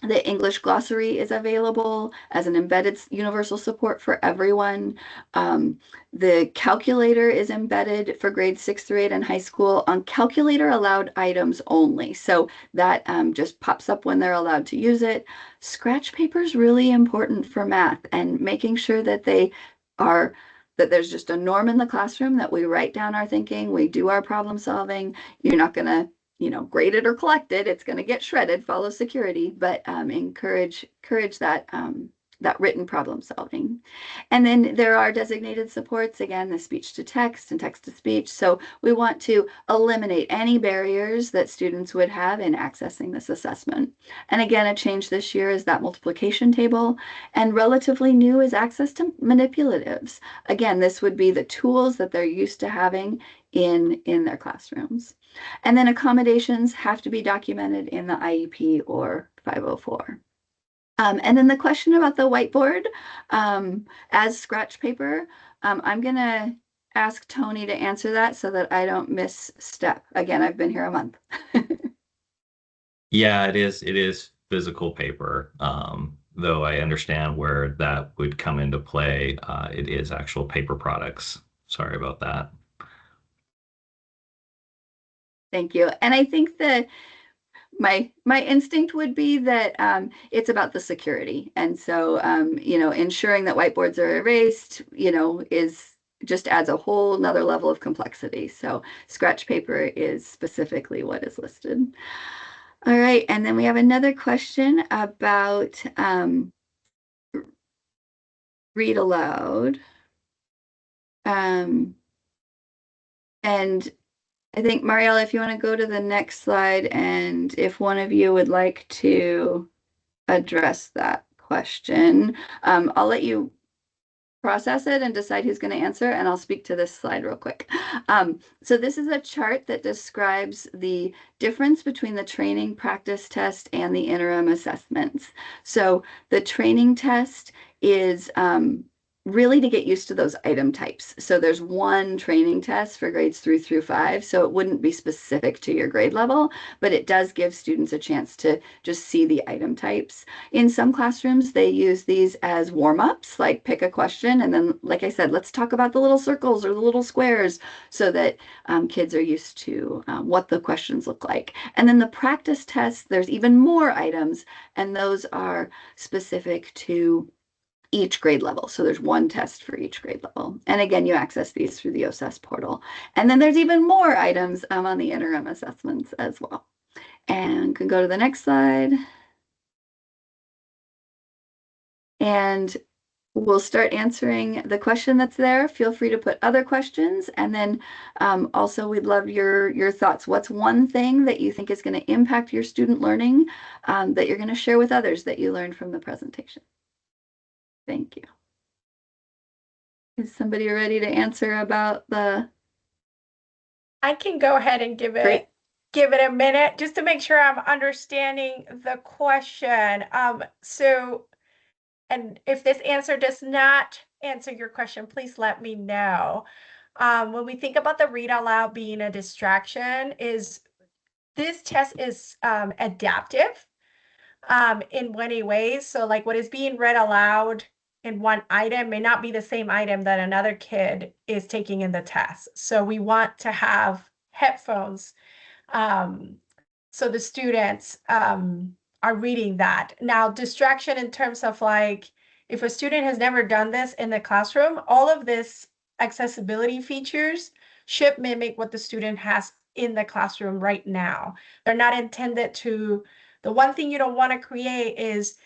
The English glossary is available as an embedded universal support for everyone. The calculator is embedded for grades 6 through 8 in high school on calculator allowed items only. So that just pops up when they're allowed to use it. Scratch paper is really important for math, and making sure that that there's just a norm in the classroom, that we write down our thinking, we do our problem solving. You're not going to grade it or collect it. It's going to get shredded, follow security, but encourage that written problem solving. And then there are designated supports, again, the speech to text and text to speech. So we want to eliminate any barriers that students would have in accessing this assessment. And again, a change this year is that multiplication table, and relatively new is access to manipulatives. Again, this would be the tools that they're used to having in their classrooms. And then accommodations have to be documented in the IEP or 504. And then the question about the whiteboard as scratch paper, I'm going to ask Tony to answer that so that I don't misstep. Again, I've been here a month. Yeah, it is physical paper. Though I understand where that would come into play. It is actual paper products. Sorry about that. Thank you. And I think that my instinct would be that it's about the security. And so, ensuring that whiteboards are erased, is just adds a whole nother level of complexity. So scratch paper is specifically what is listed. All right. And then we have another question about read aloud. And I think, Marielle, if you want to go to the next slide, and if one of you would like to address that question, I'll let you process it and decide who's going to answer, and I'll speak to this slide real quick. So this is a chart that describes the difference between the training practice test and the interim assessments. So the training test is really to get used to those item types. So there's one training test for grades 3 through 5. So it wouldn't be specific to your grade level, but it does give students a chance to just see the item types. In some classrooms, they use these as warm-ups, like pick a question. And then, like I said, let's talk about the little circles or the little squares so that kids are used to what the questions look like. And then the practice test, there's even more items, and those are specific to each grade level. So there's one test for each grade level. And again, you access these through the OSAS portal. And then there's even more items on the interim assessments as well. And can go to the next slide. And we'll start answering the question that's there. Feel free to put other questions. And then also we'd love your thoughts. What's one thing that you think is going to impact your student learning that you're going to share with others that you learned from the presentation? Thank you. Is somebody ready to answer about the? I can go ahead and give it a minute just to make sure I'm understanding the question. And if this answer does not answer your question, please let me know. When we think about the read out loud being a distraction, this test is adaptive in many ways. So like what is being read aloud in one item may not be the same item that another kid is taking in the test. So we want to have headphones so the students are reading that. Now, distraction in terms of like, if a student has never done this in the classroom, all of this accessibility features should mimic what the student has in the classroom right now. They're not intended to, the one thing you don't want to create is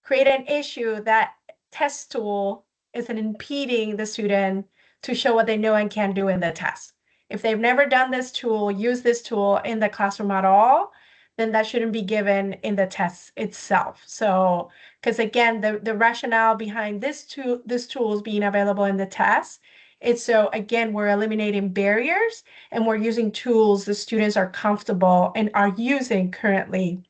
create an issue that test tool is impeding the student to show what they know and can do in the test. If they've never done this tool, use this tool in the classroom at all, then that shouldn't be given in the test itself. So, because again, the rationale behind this tool is being available in the test, it's so again, we're eliminating barriers and we're using tools the students are comfortable and are using currently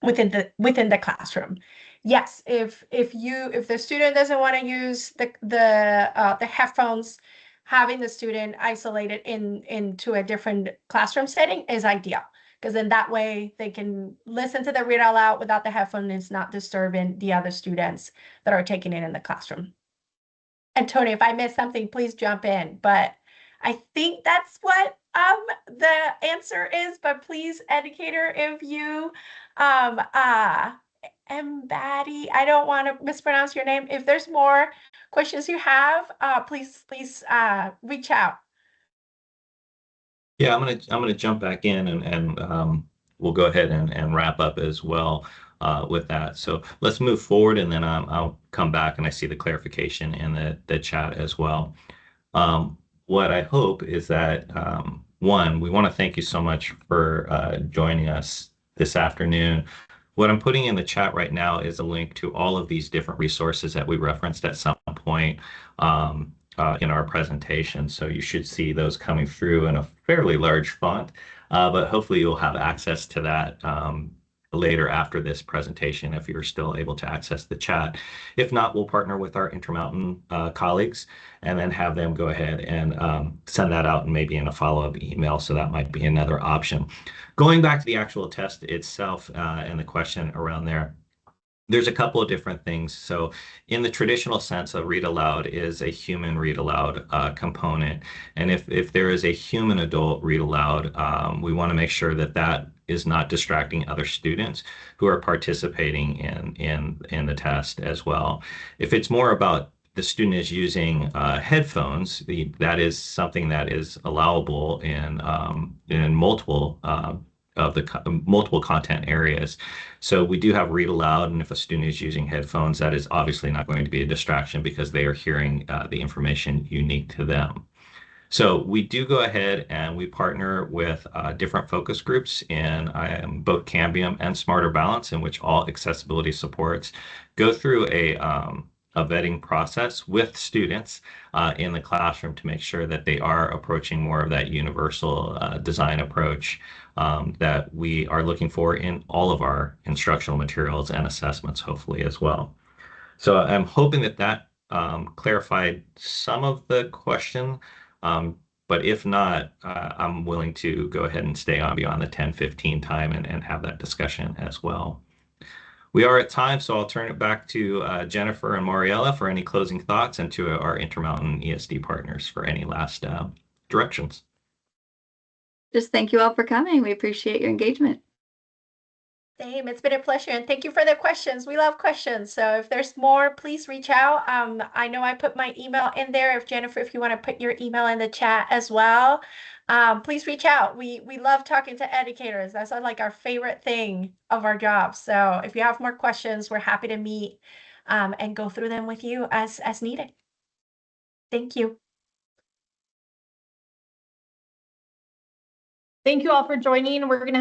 within the classroom. Yes, if the student doesn't want to use the headphones, having the student isolated into a different classroom setting is ideal, because then that way they can listen to the read out loud without the headphone, and it's not disturbing the other students that are taking it in the classroom. And Tony, if I missed something, please jump in. But I think that's what the answer is. But please, educator, if you Mbadi, I don't want to mispronounce your name. If there's more questions you have, please reach out. Yeah, I'm gonna jump back in and we'll go ahead and wrap up as well with that. So let's move forward, and then I'll come back, and I see the clarification in the chat as well. What I hope is that one, we want to thank you so much for joining us this afternoon. What I'm putting in the chat right now is a link to all of these different resources that we referenced at some point in our presentation. So you should see those coming through in a fairly large font, but hopefully you'll have access to that later after this presentation if you're still able to access the chat. If not, we'll partner with our Intermountain colleagues and then have them go ahead and send that out, and maybe in a follow-up email. So that might be another option. Going back to the actual test itself and the question around there, there's a couple of different things. So in the traditional sense, a read aloud is a human read aloud component. And if there is a human adult read aloud, we want to make sure that that is not distracting other students who are participating in the test as well. If it's more about the student is using headphones, that is something that is allowable in multiple of the multiple content areas. So we do have read aloud, and if a student is using headphones, that is obviously not going to be a distraction because they are hearing the information unique to them. So we do go ahead and we partner with different focus groups in both Cambium and Smarter Balance, in which all accessibility supports go through a vetting process with students in the classroom to make sure that they are approaching more of that universal design approach that we are looking for in all of our instructional materials and assessments, hopefully as well. So I'm hoping that clarified some of the question, but if not, I'm willing to go ahead and stay on beyond the 10:15 time and have that discussion as well. We are at time, so I'll turn it back to Jennifer and Mariela for any closing thoughts, and to our Intermountain ESD partners for any last directions. Just thank you all for coming. We appreciate your engagement. Same, it's been a pleasure, and thank you for the questions. We love questions. So if there's more, please reach out. I know I put my email in there. If Jennifer, if you want to put your email in the chat as well, please reach out. We love talking to educators. That's like our favorite thing of our job. So if you have more questions, we're happy to meet and go through them with you as needed. Thank you. Thank you all for joining. We're going to